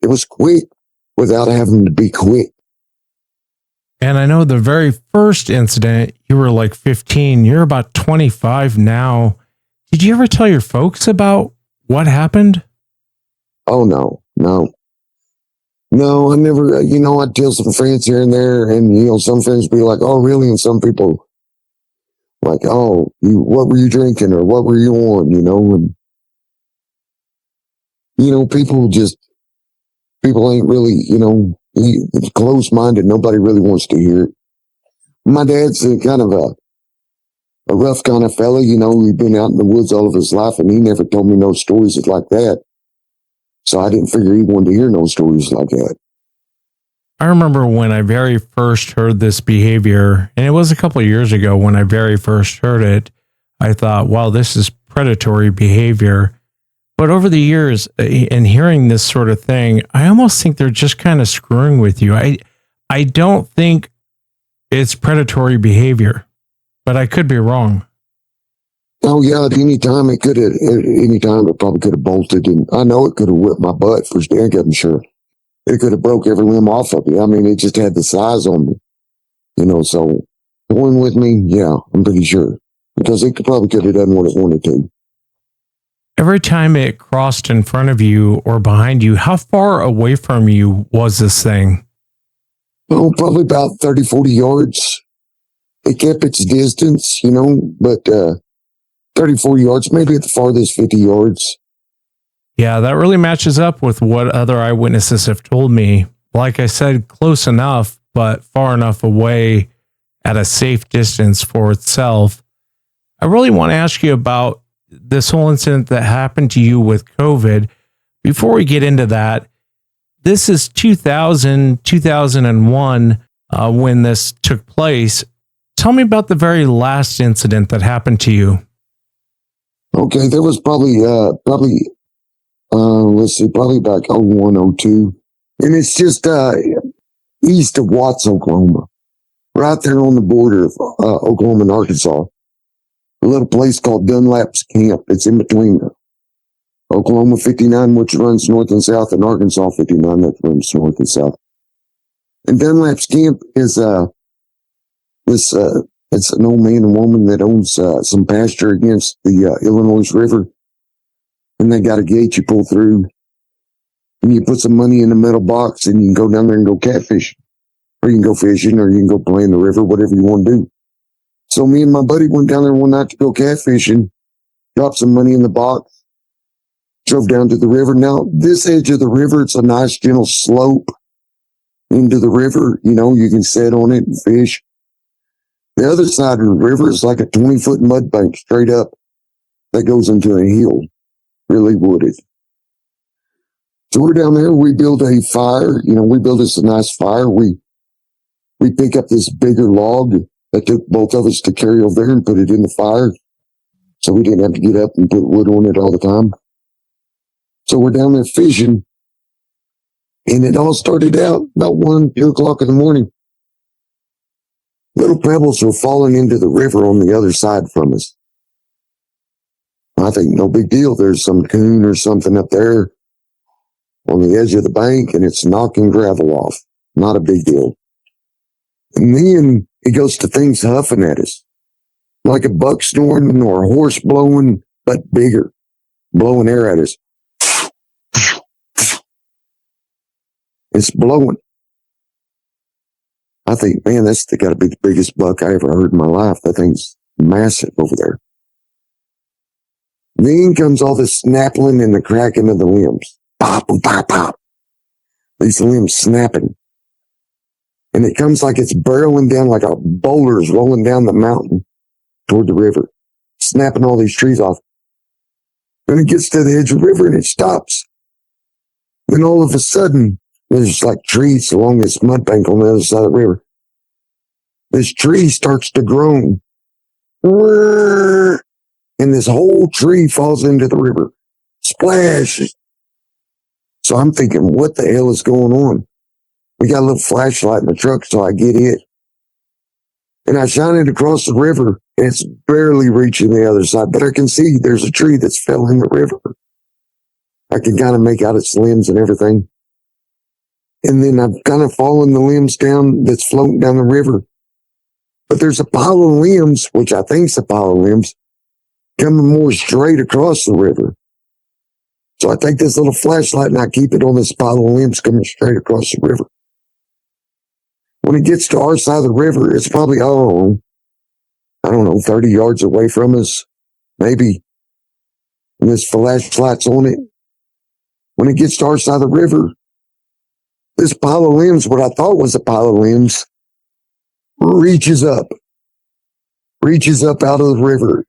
It was quick without having to be quick. And I know the very first incident, you were like 15. You're about 25 now. Did you ever tell your folks about what happened? Oh, no. No, I never, I'd tell some friends here and there, and, some friends be like, oh, really? And some people like, oh, what were you drinking, or what were you on, and, people ain't really, closed-minded. Nobody really wants to hear it. My dad's kind of a rough kind of fella, he'd been out in the woods all of his life, and he never told me no stories like that. So I didn't figure he wanted to hear no stories like that. I remember when I very first heard this behavior, and it was a couple of years ago when I very first heard it, I thought, wow, this is predatory behavior. But over the years, in hearing this sort of thing, I almost think they're just kind of screwing with you. I don't think it's predatory behavior, but I could be wrong. Oh yeah, at any time it probably could have bolted, and I know it could have whipped my butt for dang I'm sure. It could have broke every limb off of me. I mean, it just had the size on me, so going with me, yeah, I'm pretty sure, because it probably could have done what it wanted to. Every time it crossed in front of you or behind you, how far away from you was this thing? Oh, probably about 30, 40 yards. It kept its distance, but 30, 40 yards, maybe at the farthest 50 yards. Yeah, that really matches up with what other eyewitnesses have told me. Like I said, close enough, but far enough away at a safe distance for itself. I really want to ask you about this whole incident that happened to you with COVID. Before we get into that, this is 2001 when this took place. Tell me about the very last incident that happened to you. Okay, there was probably back 01, 02. And it's just east of Watts, Oklahoma. Right there on the border of Oklahoma and Arkansas. A little place called Dunlap's Camp. It's in between Oklahoma 59, which runs north and south, and Arkansas 59, that runs north and south. And Dunlap's Camp is it's an old man and woman that owns some pasture against the Illinois River. And they got a gate you pull through, and you put some money in the metal box, and you can go down there and go catfishing. Or you can go fishing, or you can go play in the river, whatever you want to do. So me and my buddy went down there one night to go catfishing, dropped some money in the box, drove down to the river. Now, this edge of the river, it's a nice, gentle slope into the river. You can sit on it and fish. The other side of the river is like a 20-foot mud bank straight up that goes into a hill, really wooded. So we're down there. We build a fire. We build us a nice fire. We pick up this bigger log that took both of us to carry over there and put it in the fire. So we didn't have to get up and put wood on it all the time. So we're down there fishing. And it all started out about 1, 2 o'clock in the morning. Little pebbles were falling into the river on the other side from us. I think no big deal. There's some coon or something up there on the edge of the bank, and it's knocking gravel off. Not a big deal. And then it goes to things huffing at us, like a buck snoring or a horse blowing, but bigger, blowing air at us. It's blowing. I think, man, that's got to be the biggest buck I ever heard in my life. That thing's massive over there. Then comes all the snapping and the cracking of the limbs. Pop, pop, pop. These limbs snapping. And it comes like it's barreling down like a boulder is rolling down the mountain toward the river, snapping all these trees off. Then it gets to the edge of the river and it stops. Then all of a sudden, there's like trees along this mud bank on the other side of the river. This tree starts to groan. And this whole tree falls into the river. Splash. So I'm thinking, what the hell is going on? We got a little flashlight in the truck, so I get it. And I shine it across the river, and it's barely reaching the other side, but I can see there's a tree that's fell in the river. I can kind of make out its limbs and everything. And then I'm kind of following the limbs down that's floating down the river. But there's a pile of limbs, which I think is a pile of limbs, coming more straight across the river. So I take this little flashlight and I keep it on this pile of limbs coming straight across the river. When it gets to our side of the river, it's probably, I don't know, 30 yards away from us, maybe. And this flashlight's on it. When it gets to our side of the river, this pile of limbs, what I thought was a pile of limbs, reaches up out of the river,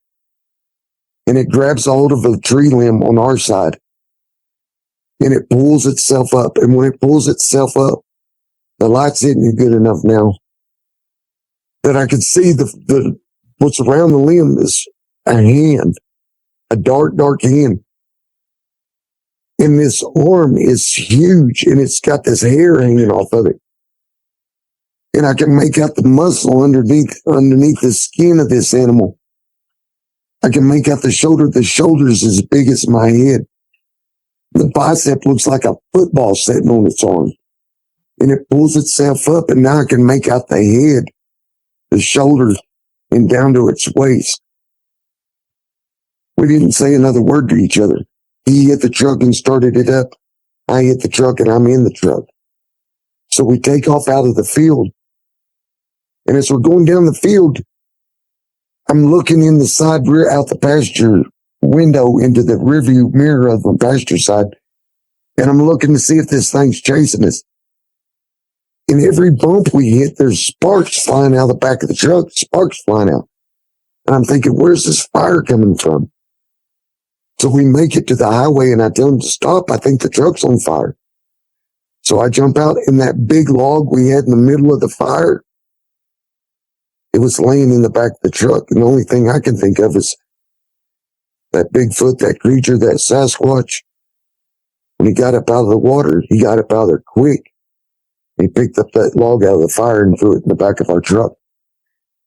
and it grabs a hold of a tree limb on our side, and it pulls itself up. And when it pulls itself up, the light's hitting me good enough now that I can see the what's around the limb is a hand, a dark hand. And this arm is huge, and it's got this hair hanging off of it. And I can make out the muscle underneath the skin of this animal. I can make out the shoulder. The shoulder's as big as my head. The bicep looks like a football sitting on its arm. And it pulls itself up, and now I can make out the head, the shoulder, and down to its waist. We didn't say another word to each other. He hit the truck and started it up. I hit the truck and I'm in the truck. So we take off out of the field. And as we're going down the field, I'm looking in the side rear out the pasture window into the rearview mirror of the pasture side. And I'm looking to see if this thing's chasing us. In every bump we hit, there's sparks flying out of the back of the truck, sparks flying out. And I'm thinking, where's this fire coming from? So we make it to the highway and I tell him to stop. I think the truck's on fire. So I jump out in that big log we had in the middle of the fire. It was laying in the back of the truck. And the only thing I can think of is that Bigfoot, that creature, that Sasquatch. When he got up out of the water, he got up out of there quick. He picked up that log out of the fire and threw it in the back of our truck.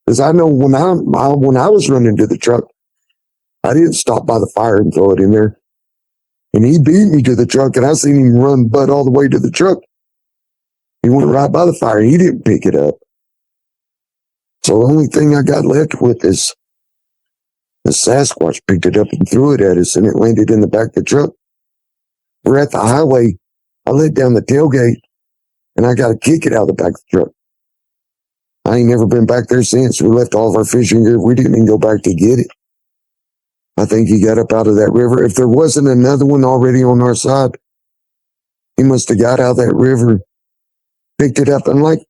Because I know when I was running to the truck, I didn't stop by the fire and throw it in there. And he beat me to the truck, and I seen him run butt all the way to the truck. He went right by the fire. He didn't pick it up. So the only thing I got left with is the Sasquatch picked it up and threw it at us, and it landed in the back of the truck. We're at the highway. I let down the tailgate, and I got to kick it out of the back of the truck. I ain't never been back there since. We left all of our fishing gear. We didn't even go back to get it. I think he got up out of that river. If there wasn't another one already on our side, he must have got out of that river, picked it up, and like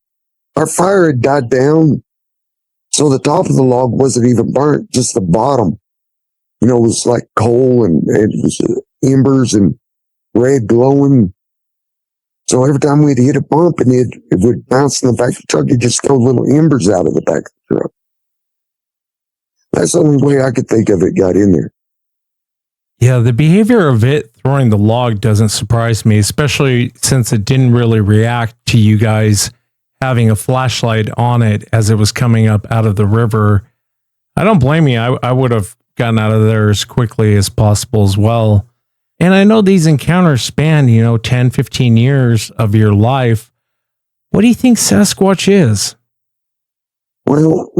our fire had died down. So the top of the log wasn't even burnt, just the bottom. You know, it was like coal and it was embers and red glowing. So every time we'd hit a bump and it would bounce in the back of the truck, it'd just throw little embers out of the back of the truck. That's the only way I could think of it got in there. Yeah, the behavior of it throwing the log doesn't surprise me, especially since it didn't really react to you guys having a flashlight on it as it was coming up out of the river. I don't blame you. I would have gotten out of there as quickly as possible as well. And I know these encounters span, 10, 15 years of your life. What do you think Sasquatch is? Well,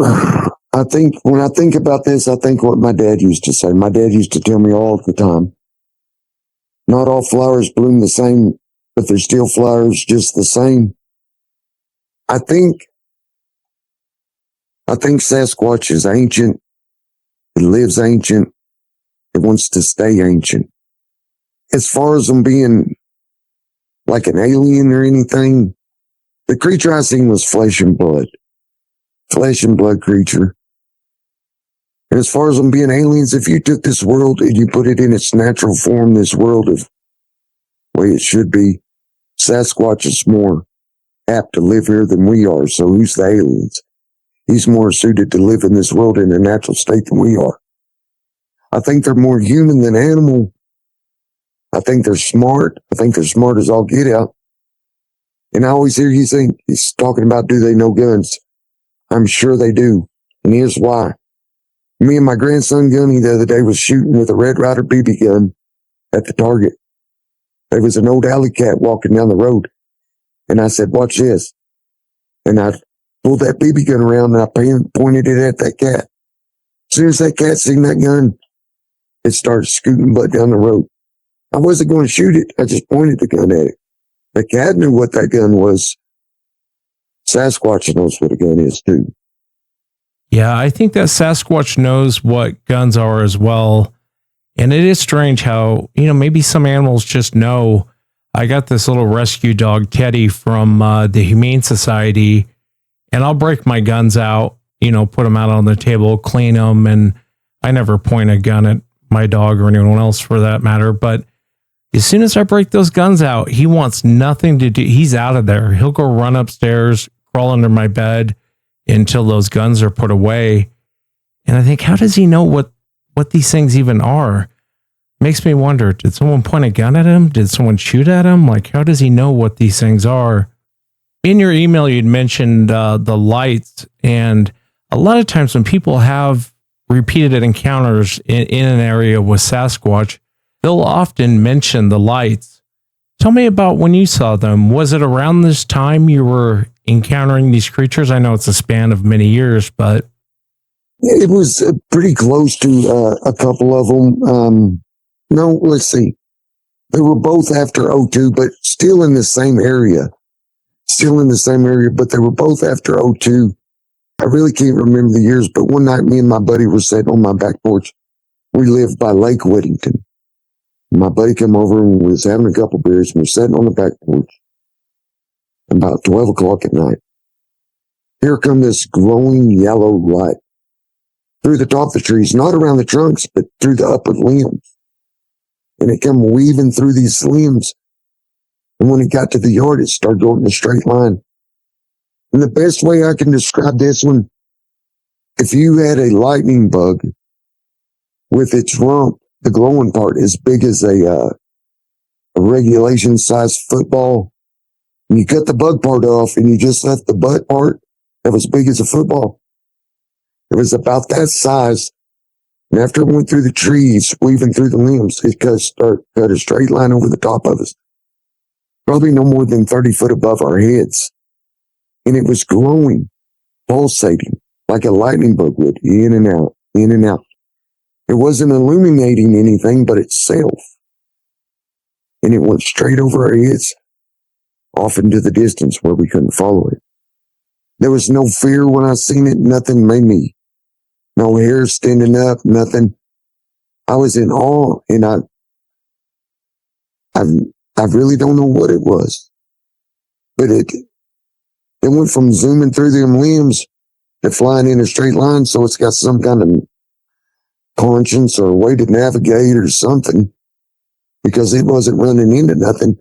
I think when I think about this, I think what my dad used to say. My dad used to tell me all the time, not all flowers bloom the same, but they're still flowers just the same. I think Sasquatch is ancient. It lives ancient. It wants to stay ancient. As far as them being like an alien or anything, the creature I seen was flesh and blood creature. And as far as them being aliens, if you took this world and you put it in its natural form, this world of the way it should be, Sasquatch is more apt to live here than we are. So who's the aliens? He's more suited to live in this world in a natural state than we are. I think they're more human than animal. I think they're smart. I think they're smart as all get out. And I always hear you think he's talking about, do they know guns? I'm sure they do. And here's why. Me and my grandson Gunny the other day was shooting with a Red Ryder BB gun at the target. There was an old alley cat walking down the road. And I said, watch this. And I pulled that BB gun around and I pointed it at that cat. As soon as that cat seen that gun, it started scooting butt down the road. I wasn't going to shoot it. I just pointed the gun at it. The cat knew what that gun was. Sasquatch knows what a gun is too. Yeah, I think that Sasquatch knows what guns are as well. And it is strange how, maybe some animals just know. I got this little rescue dog, Teddy, from the Humane Society, and I'll break my guns out, put them out on the table, clean them, and I never point a gun at my dog or anyone else for that matter. But as soon as I break those guns out, he wants nothing to do. He's out of there. He'll go run upstairs, crawl under my bed until those guns are put away. And I think, how does he know what these things even are? Makes me wonder, did someone point a gun at him? Did someone shoot at him? Like, how does he know what these things are? In your email, you'd mentioned the lights. And a lot of times when people have repeated encounters in an area with Sasquatch, they'll often mention the lights. Tell me about when you saw them. Was it around this time you were encountering these creatures? I know it's a span of many years, but... It was pretty close to a couple of them. No, let's see. They were both after 02, but still in the same area. But they were both after 02. I really can't remember the years, but one night me and my buddy were sitting on my back porch. We lived by Lake Whittington. My buddy came over and was having a couple beers, and we're sitting on the back porch about 12 o'clock at night. Here come this glowing yellow light through the top of the trees, not around the trunks, but through the upper limbs. And it come weaving through these limbs. And when it got to the yard, it started going in a straight line. And the best way I can describe this one, if you had a lightning bug with its rump, the glowing part as big as a regulation size football, and you cut the bug part off and you just left the butt part that was big as a football. It was about that size. And after it went through the trees, weaving through the limbs, it cut a straight line over the top of us. Probably no more than 30 foot above our heads. And it was glowing, pulsating, like a lightning bug would, in and out, in and out. It wasn't illuminating anything but itself. And it went straight over our heads, off into the distance where we couldn't follow it. There was no fear when I seen it. Nothing made me. No hair standing up, nothing. I was in awe, and I really don't know what it was. But it went from zooming through them limbs to flying in a straight line, so it's got some kind of conscience or way to navigate or something, because it wasn't running into nothing.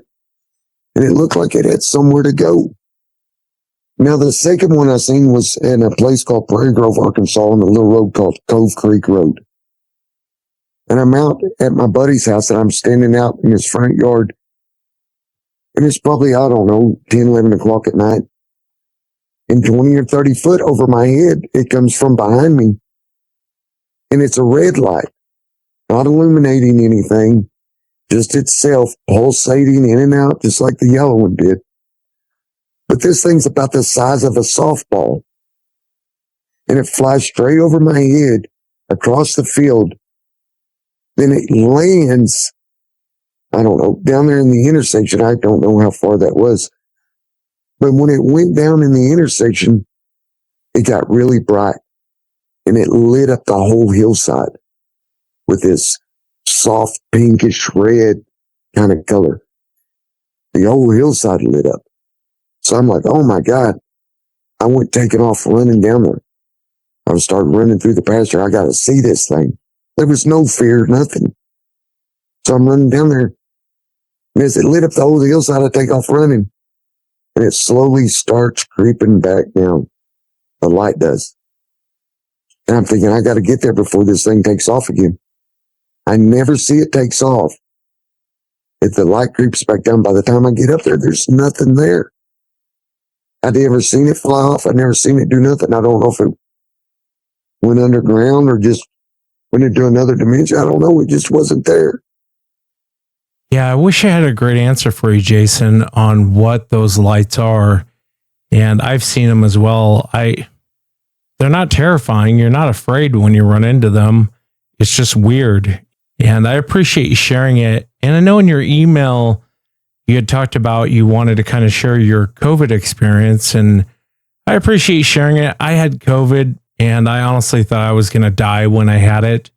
And it looked like it had somewhere to go. Now, the second one I seen was in a place called Prairie Grove, Arkansas, on a little road called Cove Creek Road. And I'm out at my buddy's house, and I'm standing out in his front yard. And it's probably, 10, 11 o'clock at night. And 20 or 30 foot over my head, it comes from behind me. And it's a red light, not illuminating anything, just itself pulsating in and out, just like the yellow one did. But this thing's about the size of a softball. And it flies straight over my head across the field. Then it lands, down there in the intersection. I don't know how far that was. But when it went down in the intersection, it got really bright. And it lit up the whole hillside with this soft pinkish red kind of color. The whole hillside lit up. So I'm like, oh my God. I went taking off running down there. I was starting running through the pasture. I got to see this thing. There was no fear, nothing. So I'm running down there. And as it lit up the whole hillside, I take off running. And it slowly starts creeping back down. The light does. And I'm thinking, I got to get there before this thing takes off again. I never see it takes off. If the light creeps back down, by the time I get up there, there's nothing there. I'd never seen it fly off. I'd never seen it do nothing. I don't know if it went underground or just went into another dimension. I don't know. It just wasn't there. Yeah, I wish I had a great answer for you, Jason, on what those lights are. And I've seen them as well. They're not terrifying. You're not afraid when you run into them. It's just weird. And I appreciate you sharing it. And I know in your email, you had talked about you wanted to kind of share your COVID experience. And I appreciate you sharing it. I had COVID and I honestly thought I was going to die when I had it.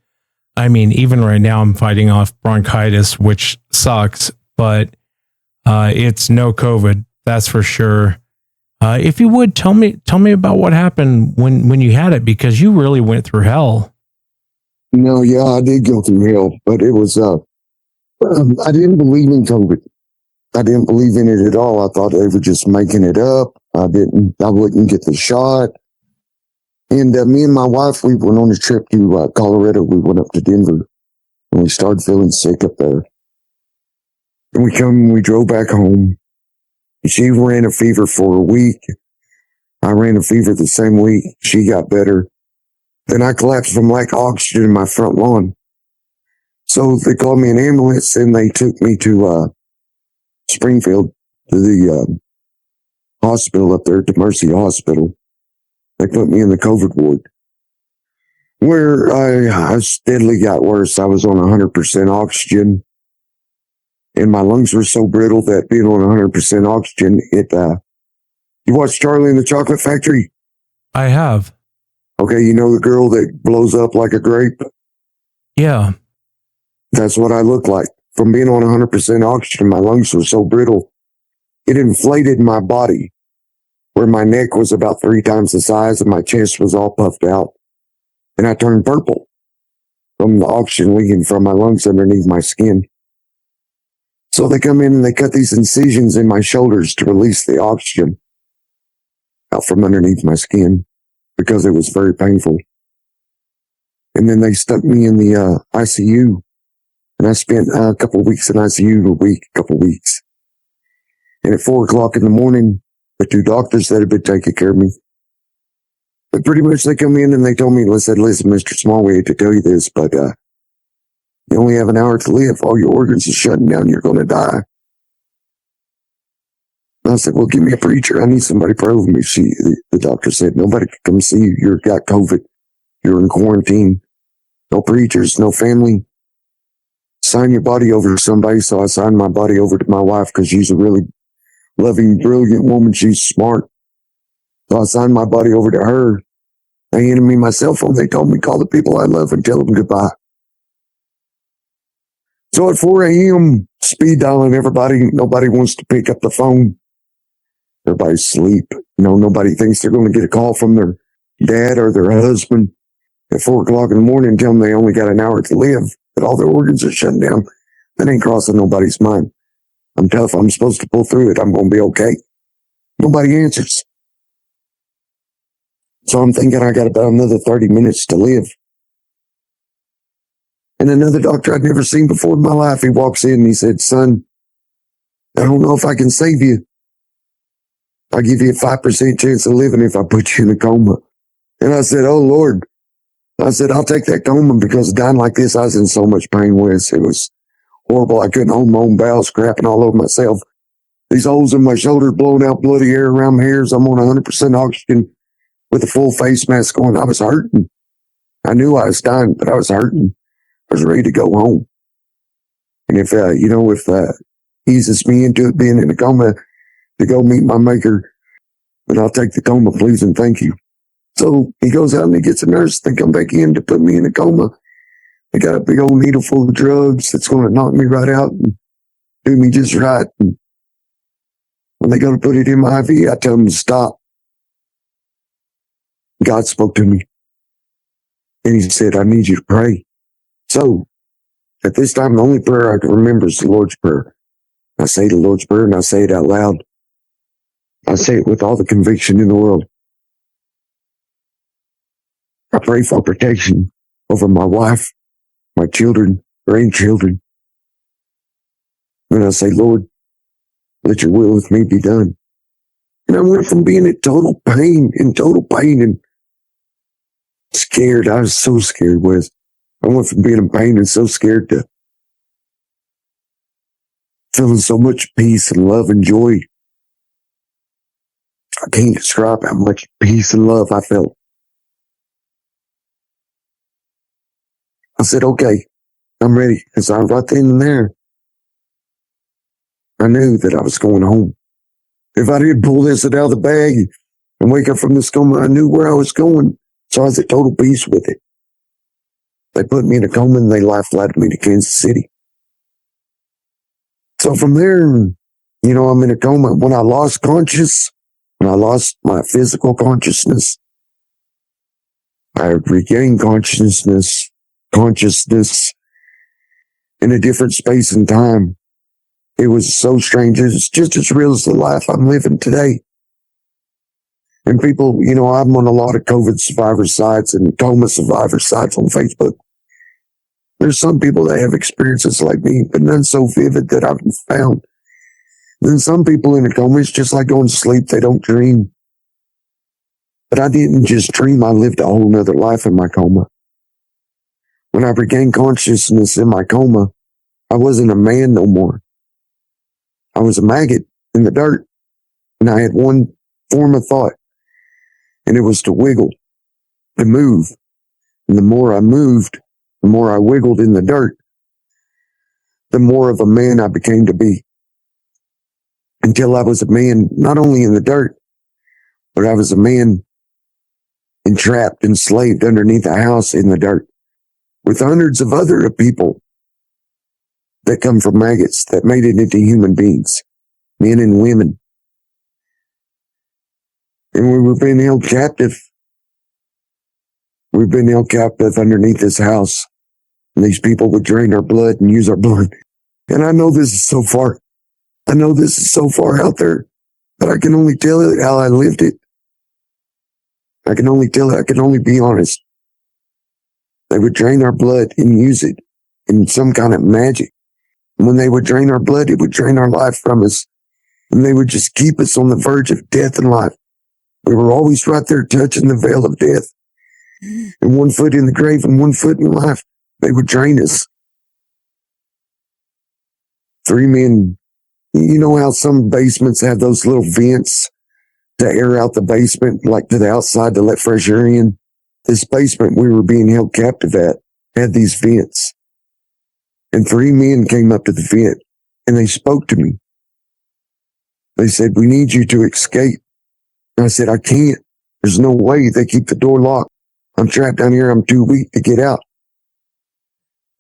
I mean, even right now, I'm fighting off bronchitis, which sucks, but it's no COVID. That's for sure. If you would tell me about what happened when you had it, because you really went through hell. No, yeah, I did go through hell, but it was, I didn't believe in COVID. I didn't believe in it at all. I thought they were just making it up. I wouldn't get the shot. And me and my wife, we went on a trip to Colorado. We went up to Denver and we started feeling sick up there. And we drove back home. She ran a fever for a week. I ran a fever the same week. She got better. Then I collapsed from lack of oxygen in my front lawn. So they called me an ambulance and they took me to Springfield, to the hospital up there, to Mercy Hospital. They put me in the COVID ward, where I steadily got worse. I was on 100% oxygen, and my lungs were so brittle that being on 100% oxygen, you watch Charlie and the Chocolate Factory? I have. Okay, you know the girl that blows up like a grape? Yeah. That's what I look like. From being on 100% oxygen, my lungs were so brittle, it inflated my body, where my neck was about 3 times the size and my chest was all puffed out. And I turned purple from the oxygen leaking from my lungs underneath my skin. So they come in and they cut these incisions in my shoulders to release the oxygen out from underneath my skin because it was very painful. And then they stuck me in the ICU. And I spent a couple of weeks in ICU, couple of weeks. And at 4 o'clock in the morning, the 2 doctors that had been taking care of me, but pretty much they come in and they told me, listen, Mr. Small, we hate to tell you this, but you only have an hour to live. All your organs are shutting down. You're going to die. And I said, well, give me a preacher. I need somebody to pray over me. The doctor said, nobody can come see you. You've got COVID. You're in quarantine. No preachers, no family. Sign your body over to somebody. So I signed my body over to my wife because she's a really loving, brilliant woman. She's smart. So I signed my body over to her. They handed me my cell phone. They told me, call the people I love and tell them goodbye. So at 4 a.m., speed dialing everybody. Nobody wants to pick up the phone. Everybody's asleep. Nobody thinks they're going to get a call from their dad or their husband at 4 o'clock in the morning and tell them they only got an hour to live, that all their organs are shutting down. That ain't crossing nobody's mind. I'm tough. I'm supposed to pull through it. I'm going to be okay. Nobody answers. So I'm thinking I got about another 30 minutes to live. And another doctor I'd never seen before in my life, he walks in and he said, son, I don't know if I can save you. I'll give you a 5% chance of living if I put you in a coma. And I said, oh, Lord. I said, I'll take that coma because dying like this, I was in so much pain with it. It was horrible. I couldn't hold my own bowels, crapping all over myself. These holes in my shoulder, blowing out bloody air around my ears. I'm on 100% oxygen with a full face mask on. I was hurting. I knew I was dying, but I was hurting. I was ready to go home. And if eases me into it being in a coma to go meet my maker, then I'll take the coma, please and thank you. So he goes out and he gets a nurse. They come back in to put me in a coma. They got a big old needle full of drugs that's going to knock me right out and do me just right. And when they go to put it in my IV, I tell them to stop. God spoke to me. And he said, I need you to pray. So at this time, the only prayer I can remember is the Lord's Prayer. I say the Lord's Prayer and I say it out loud. I say it with all the conviction in the world. I pray for protection over my wife, my children, grandchildren. And I say, Lord, let your will with me be done. And I went from being in total pain and scared. I was so scared, Wes. I went from being in pain and so scared to feeling so much peace and love and joy. I can't describe how much peace and love I felt. I said, okay, I'm ready. Because I right then and there, I knew that I was going home. If I didn't pull this out of the bag and wake up from this coma, I knew where I was going. So I was at total peace with it. They put me in a coma and they life flighted me to Kansas City. So from there, I'm in a coma. When I lost my physical consciousness, I regained consciousness in a different space and time. It was so strange. It's just as real as the life I'm living today. And people, I'm on a lot of COVID survivor sites and coma survivor sites on Facebook. There's some people that have experiences like me, but none so vivid that I've found. Then some people in a coma, it's just like going to sleep. They don't dream. But I didn't just dream. I lived a whole nother life in my coma. When I regained consciousness in my coma, I wasn't a man no more. I was a maggot in the dirt. And I had one form of thought. And it was to wiggle, to move. And the more I moved, the more I wiggled in the dirt, the more of a man I became to be. Until I was a man, not only in the dirt, but I was a man entrapped, enslaved underneath a house in the dirt with hundreds of other people that come from maggots that made it into human beings, men and women. And we were being held captive. We've been held captive underneath this house. And these people would drain our blood and use our blood. And I know this is so far. I know this is so far out there, but I can only tell it how I lived it. I can only tell it. I can only be honest. They would drain our blood and use it in some kind of magic. And when they would drain our blood, it would drain our life from us. And they would just keep us on the verge of death and life. We were always right there touching the veil of death. And 1 foot in the grave and 1 foot in life. They would drain us. 3 men. You know how some basements have those little vents to air out the basement, like to the outside to let fresh air in? This basement we were being held captive at had these vents. And 3 men came up to the vent and they spoke to me. They said, we need you to escape. And I said, I can't. There's no way. They keep the door locked. I'm trapped down here. I'm too weak to get out.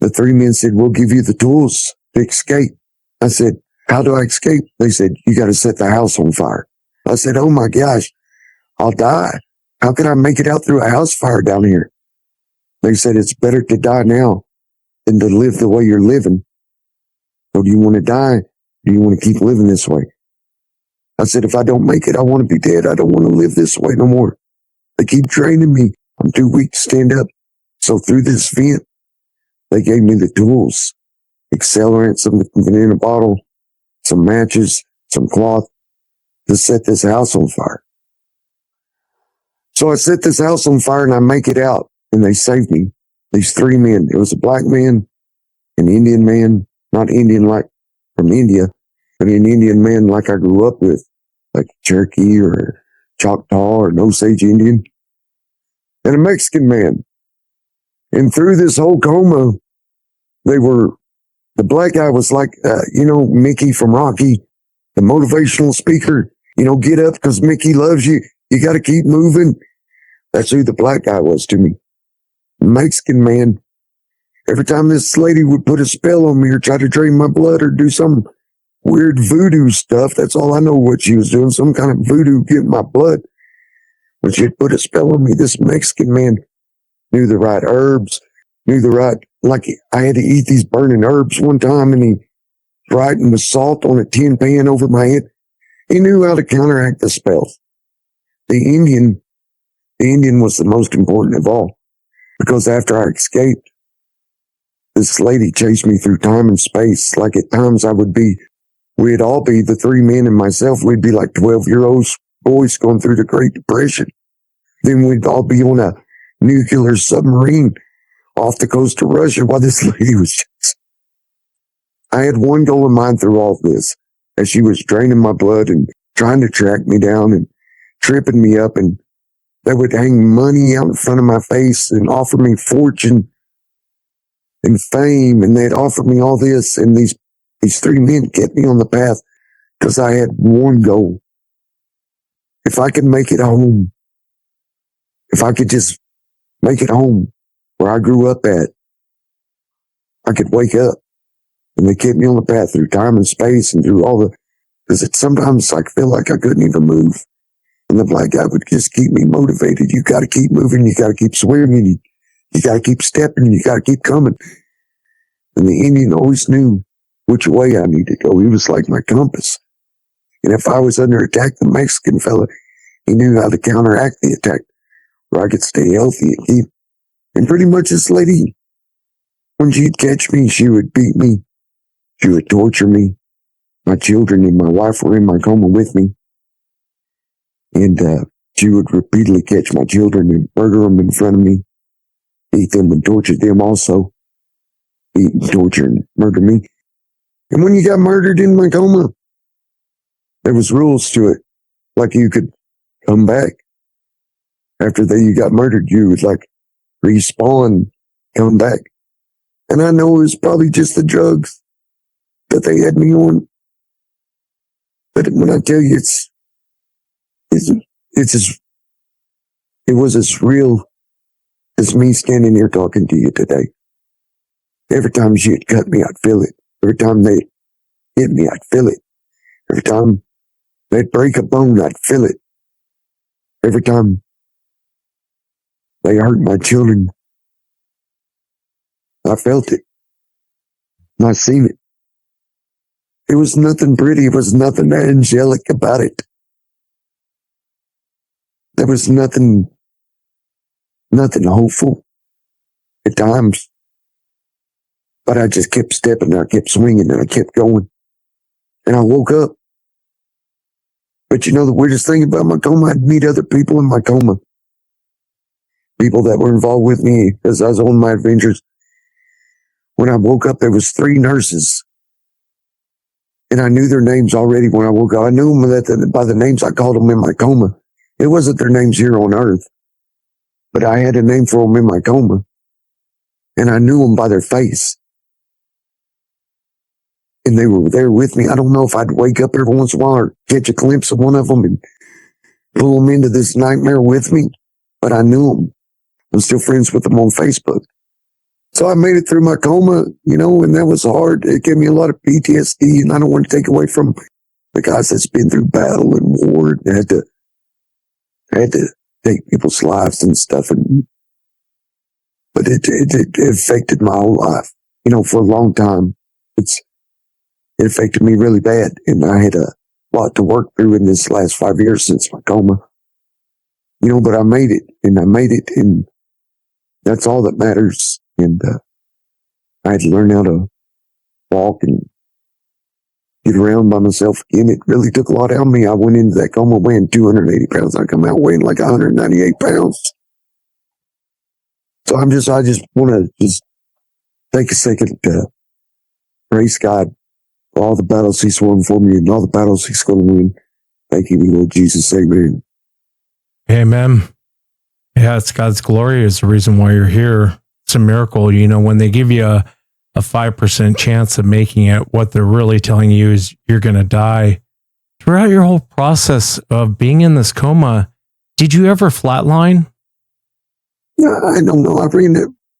The 3 men said, we'll give you the tools to escape. I said, how do I escape? They said, you got to set the house on fire. I said, oh my gosh, I'll die. How can I make it out through a house fire down here? They said, it's better to die now than to live the way you're living. So do you want to die? Or do you want to keep living this way? I said, if I don't make it, I want to be dead. I don't want to live this way no more. They keep draining me. I'm too weak to stand up. So through this vent, they gave me the tools, accelerant, something in a bottle, some matches, some cloth to set this house on fire. So I set this house on fire and I make it out and they saved me. These 3 men. It was a black man, an Indian man, not Indian like from India, but an Indian man like I grew up with, like Cherokee or Choctaw or an Osage Indian, and a Mexican man. And through this whole coma, the black guy was like, Mickey from Rocky, the motivational speaker, get up because Mickey loves you. You got to keep moving. That's who the black guy was to me. The Mexican man, every time this lady would put a spell on me or try to drain my blood or do some weird voodoo stuff, that's all I know what she was doing, some kind of voodoo getting my blood. When she'd put a spell on me, this Mexican man knew the right herbs, like I had to eat these burning herbs one time and he frightened with salt on a tin pan over my head. He knew how to counteract the spells. The Indian was the most important of all because after I escaped, this lady chased me through time and space. Like at times we'd all be, the three men and myself, we'd be like 12-year-old boys going through the Great Depression. Then we'd all be on a nuclear submarine off the coast of Russia while this lady was just... I had one goal in mind through all this, as she was draining my blood and trying to track me down and tripping me up, and they would hang money out in front of my face and offer me fortune and fame, and they'd offer me all this, and these three men kept me on the path because I had one goal. If I could make it home, if I could just make it home where I grew up at, I could wake up. And they kept me on the path through time and space and through all the, because sometimes I feel like I couldn't even move. And the black guy would just keep me motivated. You got to keep moving. You got to keep swinging. You got to keep stepping. You got to keep coming. And the Indian always knew which way I needed to go. He was like my compass. And if I was under attack, the Mexican fella, he knew how to counteract the attack where I could stay healthy and keep. And pretty much this lady, when she'd catch me, she would beat me. She would torture me. My children and my wife were in my coma with me. And she would repeatedly catch my children and murder them in front of me, eat them and torture them also. Eat and torture and murder me. And when you got murdered in my coma, there was rules to it. Like you could come back. After you got murdered, you would like respawn, come back. And I know it was probably just the drugs that they had me on. But when I tell you it was as real as me standing here talking to you today. Every time she'd cut me, I'd feel it. Every time they hit me, I'd feel it. Every time they'd break a bone, I'd feel it. Every time they hurt my children, I felt it. And I seen it. It was nothing pretty. It was nothing angelic about it. There was nothing hopeful at times. But I just kept stepping, and I kept swinging, and I kept going. And I woke up. But you know, the weirdest thing about my coma, I'd meet other people in my coma. People that were involved with me as I was on my adventures. When I woke up, there was 3 nurses. And I knew their names already when I woke up. I knew them by the names I called them in my coma. It wasn't their names here on earth. But I had a name for them in my coma. And I knew them by their face. And they were there with me. I don't know if I'd wake up every once in a while or catch a glimpse of one of them and pull them into this nightmare with me. But I knew them. I'm still friends with them on Facebook. So I made it through my coma, you know, and that was hard. It gave me a lot of PTSD, and I don't want to take away from the guys that's been through battle and war and had to take people's lives and stuff. But it affected my whole life, you know, for a long time. It affected me really bad, and I had a lot to work through in this last 5 years since my coma. You know, but I made it, and that's all that matters. And I had to learn how to walk and get around by myself again. It really took a lot out of me. I went into that coma weighing 280 pounds. I come out weighing like 198 pounds. So I just want to just take a second to praise God for all the battles He's won for me and all the battles He's going to win. Thank you, Lord Jesus. Amen. Amen. Yeah, it's God's glory is the reason why you're here. It's a miracle. You know, when they give you a 5% chance of making it, what they're really telling you is you're going to die. Throughout your whole process of being in this coma, did you ever flatline? Yeah, I don't know.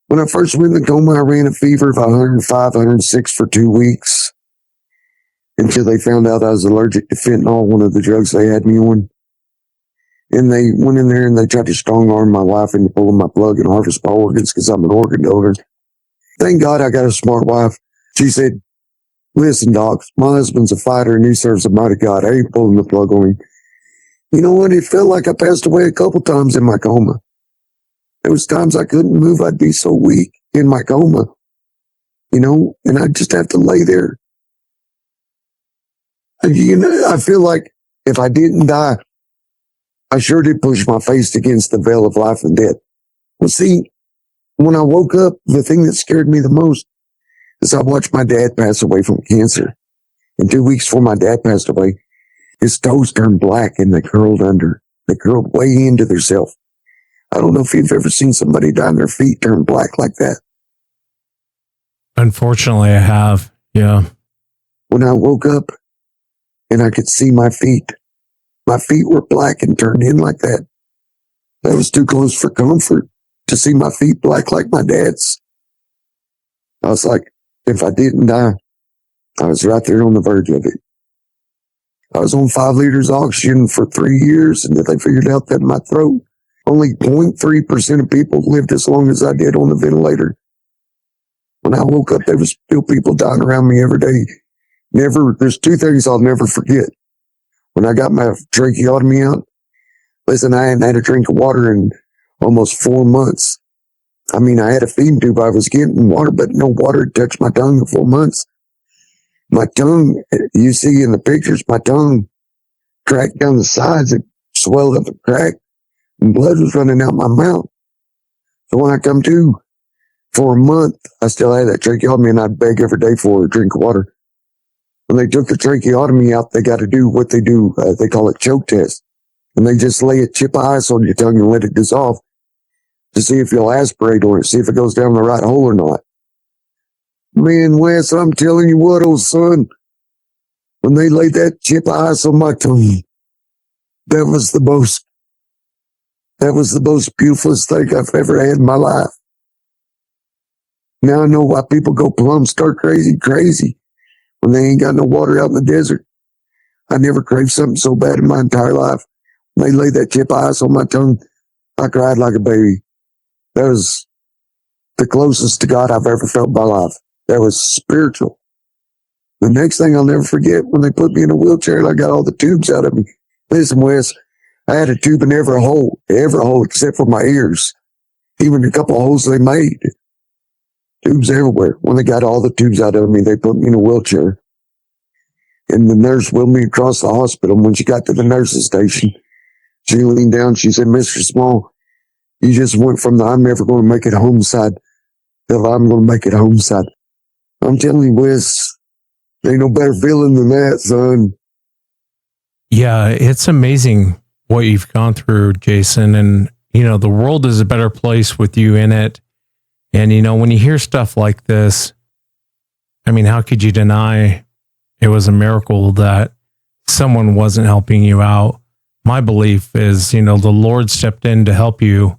When I first went in the coma, I ran a fever of 105, 106 for 2 weeks until they found out I was allergic to fentanyl, one of the drugs they had me on. And they went in there and they tried to strong arm my wife into pulling my plug and harvest my organs because I'm an organ donor. Thank God I got a smart wife. She said, listen, Doc, my husband's a fighter and he serves the mighty God. I ain't pulling the plug on him. You know what? It felt like I passed away a couple times in my coma. There was times I couldn't move. I'd be so weak in my coma. and I just have to lay there. I feel like if I didn't die, I sure did push my face against the veil of life and death. Well, see, when I woke up, the thing that scared me the most is I watched my dad pass away from cancer. And 2 weeks before my dad passed away, his toes turned black and they curled under. They curled way into themselves. I don't know if you've ever seen somebody die and their feet turn black like that. Unfortunately, I have. Yeah. When I woke up and I could see my feet were black and turned in like that. That was too close for comfort to see my feet black like my dad's. I was like, if I didn't die, I was right there on the verge of it. I was on 5 liters of oxygen for 3 years, and they figured out that in my throat, only 0.3% of people lived as long as I did on the ventilator. When I woke up, there was still people dying around me every day. There's 2 things I'll never forget. When I got my tracheotomy out, listen, I hadn't had a drink of water in almost 4 months. I mean, I had a feeding tube. I was getting water, but no water had touched my tongue in 4 months. My tongue, you see in the pictures, my tongue cracked down the sides. It swelled up and cracked, and blood was running out my mouth. So when I come to, for a month, I still had that tracheotomy, and I'd beg every day for a drink of water. When they took the tracheotomy out, they got to do what they do. They call it choke test. And they just lay a chip of ice on your tongue and let it dissolve to see if you'll aspirate on it, see if it goes down the right hole or not. Man, Wes, I'm telling you what, old son, when they laid that chip of ice on my tongue, that was the most beautifulest thing I've ever had in my life. Now I know why people go plumb star crazy when they ain't got no water out in the desert. I never craved something so bad in my entire life. When they laid that chip of ice on my tongue, I cried like a baby. That was the closest to God I've ever felt in my life. That was spiritual. The next thing I'll never forget, when they put me in a wheelchair and I got all the tubes out of me. Listen, Wes, I had a tube in every hole except for my ears. Even a couple of holes they made. Tubes everywhere. When they got all the tubes out of me, they put me in a wheelchair. And the nurse wheeled me across the hospital. When she got to the nurse's station, she leaned down. She said, Mr. Small, you just went from the I'm never going to make it home side to I'm going to make it home side. I'm telling you, Wes, there ain't no better feeling than that, son. Yeah, it's amazing what you've gone through, Jason. And, the world is a better place with you in it. And, when you hear stuff like this, I mean, how could you deny it was a miracle that someone wasn't helping you out? My belief is, the Lord stepped in to help you.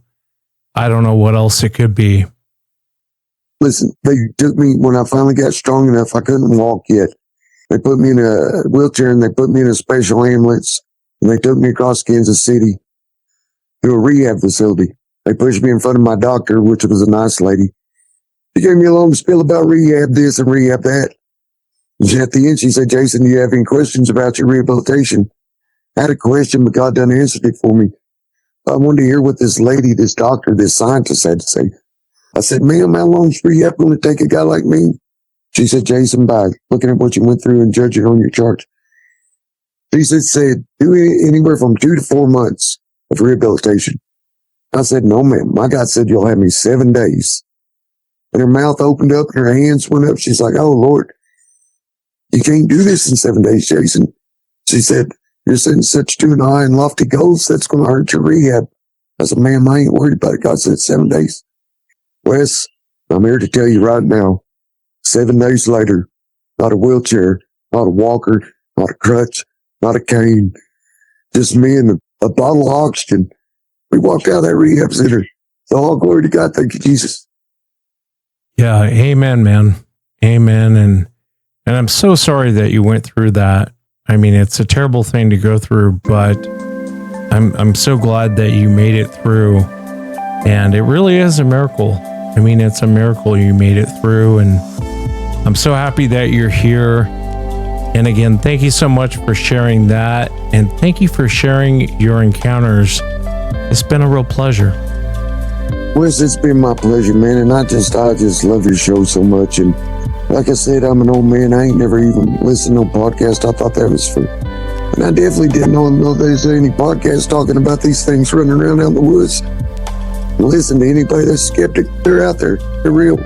I don't know what else it could be. Listen, they took me, when I finally got strong enough, I couldn't walk yet. They put me in a wheelchair and they put me in a special ambulance and they took me across Kansas City to a rehab facility. They pushed me in front of my doctor, which was a nice lady. She gave me a long spiel about rehab this and rehab that. And at the end, she said, Jason, do you have any questions about your rehabilitation? I had a question, but God done answered it for me. I wanted to hear what this lady, this doctor, this scientist had to say. I said, ma'am, how long is rehab going to take a guy like me? She said, Jason, by looking at what you went through and judging on your charts. She said, do anywhere from 2 to 4 months of rehabilitation. I said, no, ma'am. My God said, you'll have me 7 days. And her mouth opened up and her hands went up. She's like, oh, Lord, you can't do this in 7 days, Jason. She said, you're setting such too high and lofty goals, that's going to hurt your rehab. I said, ma'am, I ain't worried about it. God said 7 days. Wes, I'm here to tell you right now, 7 days later, not a wheelchair, not a walker, not a crutch, not a cane, just me and a bottle of oxygen. We walked out of that rehab center. So all glory to God. Thank you, Jesus. Yeah. Amen, man. Amen. And I'm so sorry that you went through that. I mean, it's a terrible thing to go through, but I'm so glad that you made it through. And it really is a miracle. I mean, it's a miracle you made it through. And I'm so happy that you're here. And again, thank you so much for sharing that. And thank you for sharing your encounters. It's been a real pleasure. Wes, it's been my pleasure, man. And I just love your show so much. And Like I said, I'm an old man. I ain't never even listened to no podcast. I thought that was for... And I definitely didn't know there's any podcast talking about these things running around out in the woods. Listen to anybody that's skeptic. They're out there. They're real.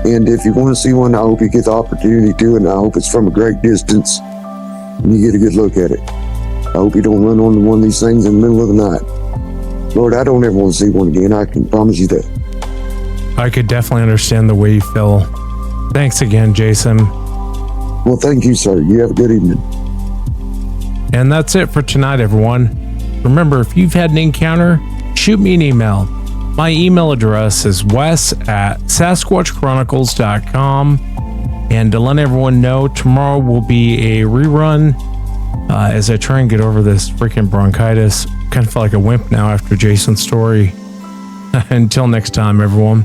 And if you want to see one, I hope you get the opportunity to, and I hope it's from a great distance and you get a good look at it. I hope you don't run onto one of these things in the middle of the night. Lord, I don't ever want to see one again. I can promise you that. I could definitely understand the way you feel. Thanks again, Jason. Well, thank you, sir. You have a good evening. And that's it for tonight, everyone. Remember, if you've had an encounter, shoot me an email. My email address is wes@sasquatchchronicles.com. And to let everyone know, tomorrow will be a rerun as I try and get over this freaking bronchitis. Kind of feel like a wimp now after Jason's story. Until next time, everyone.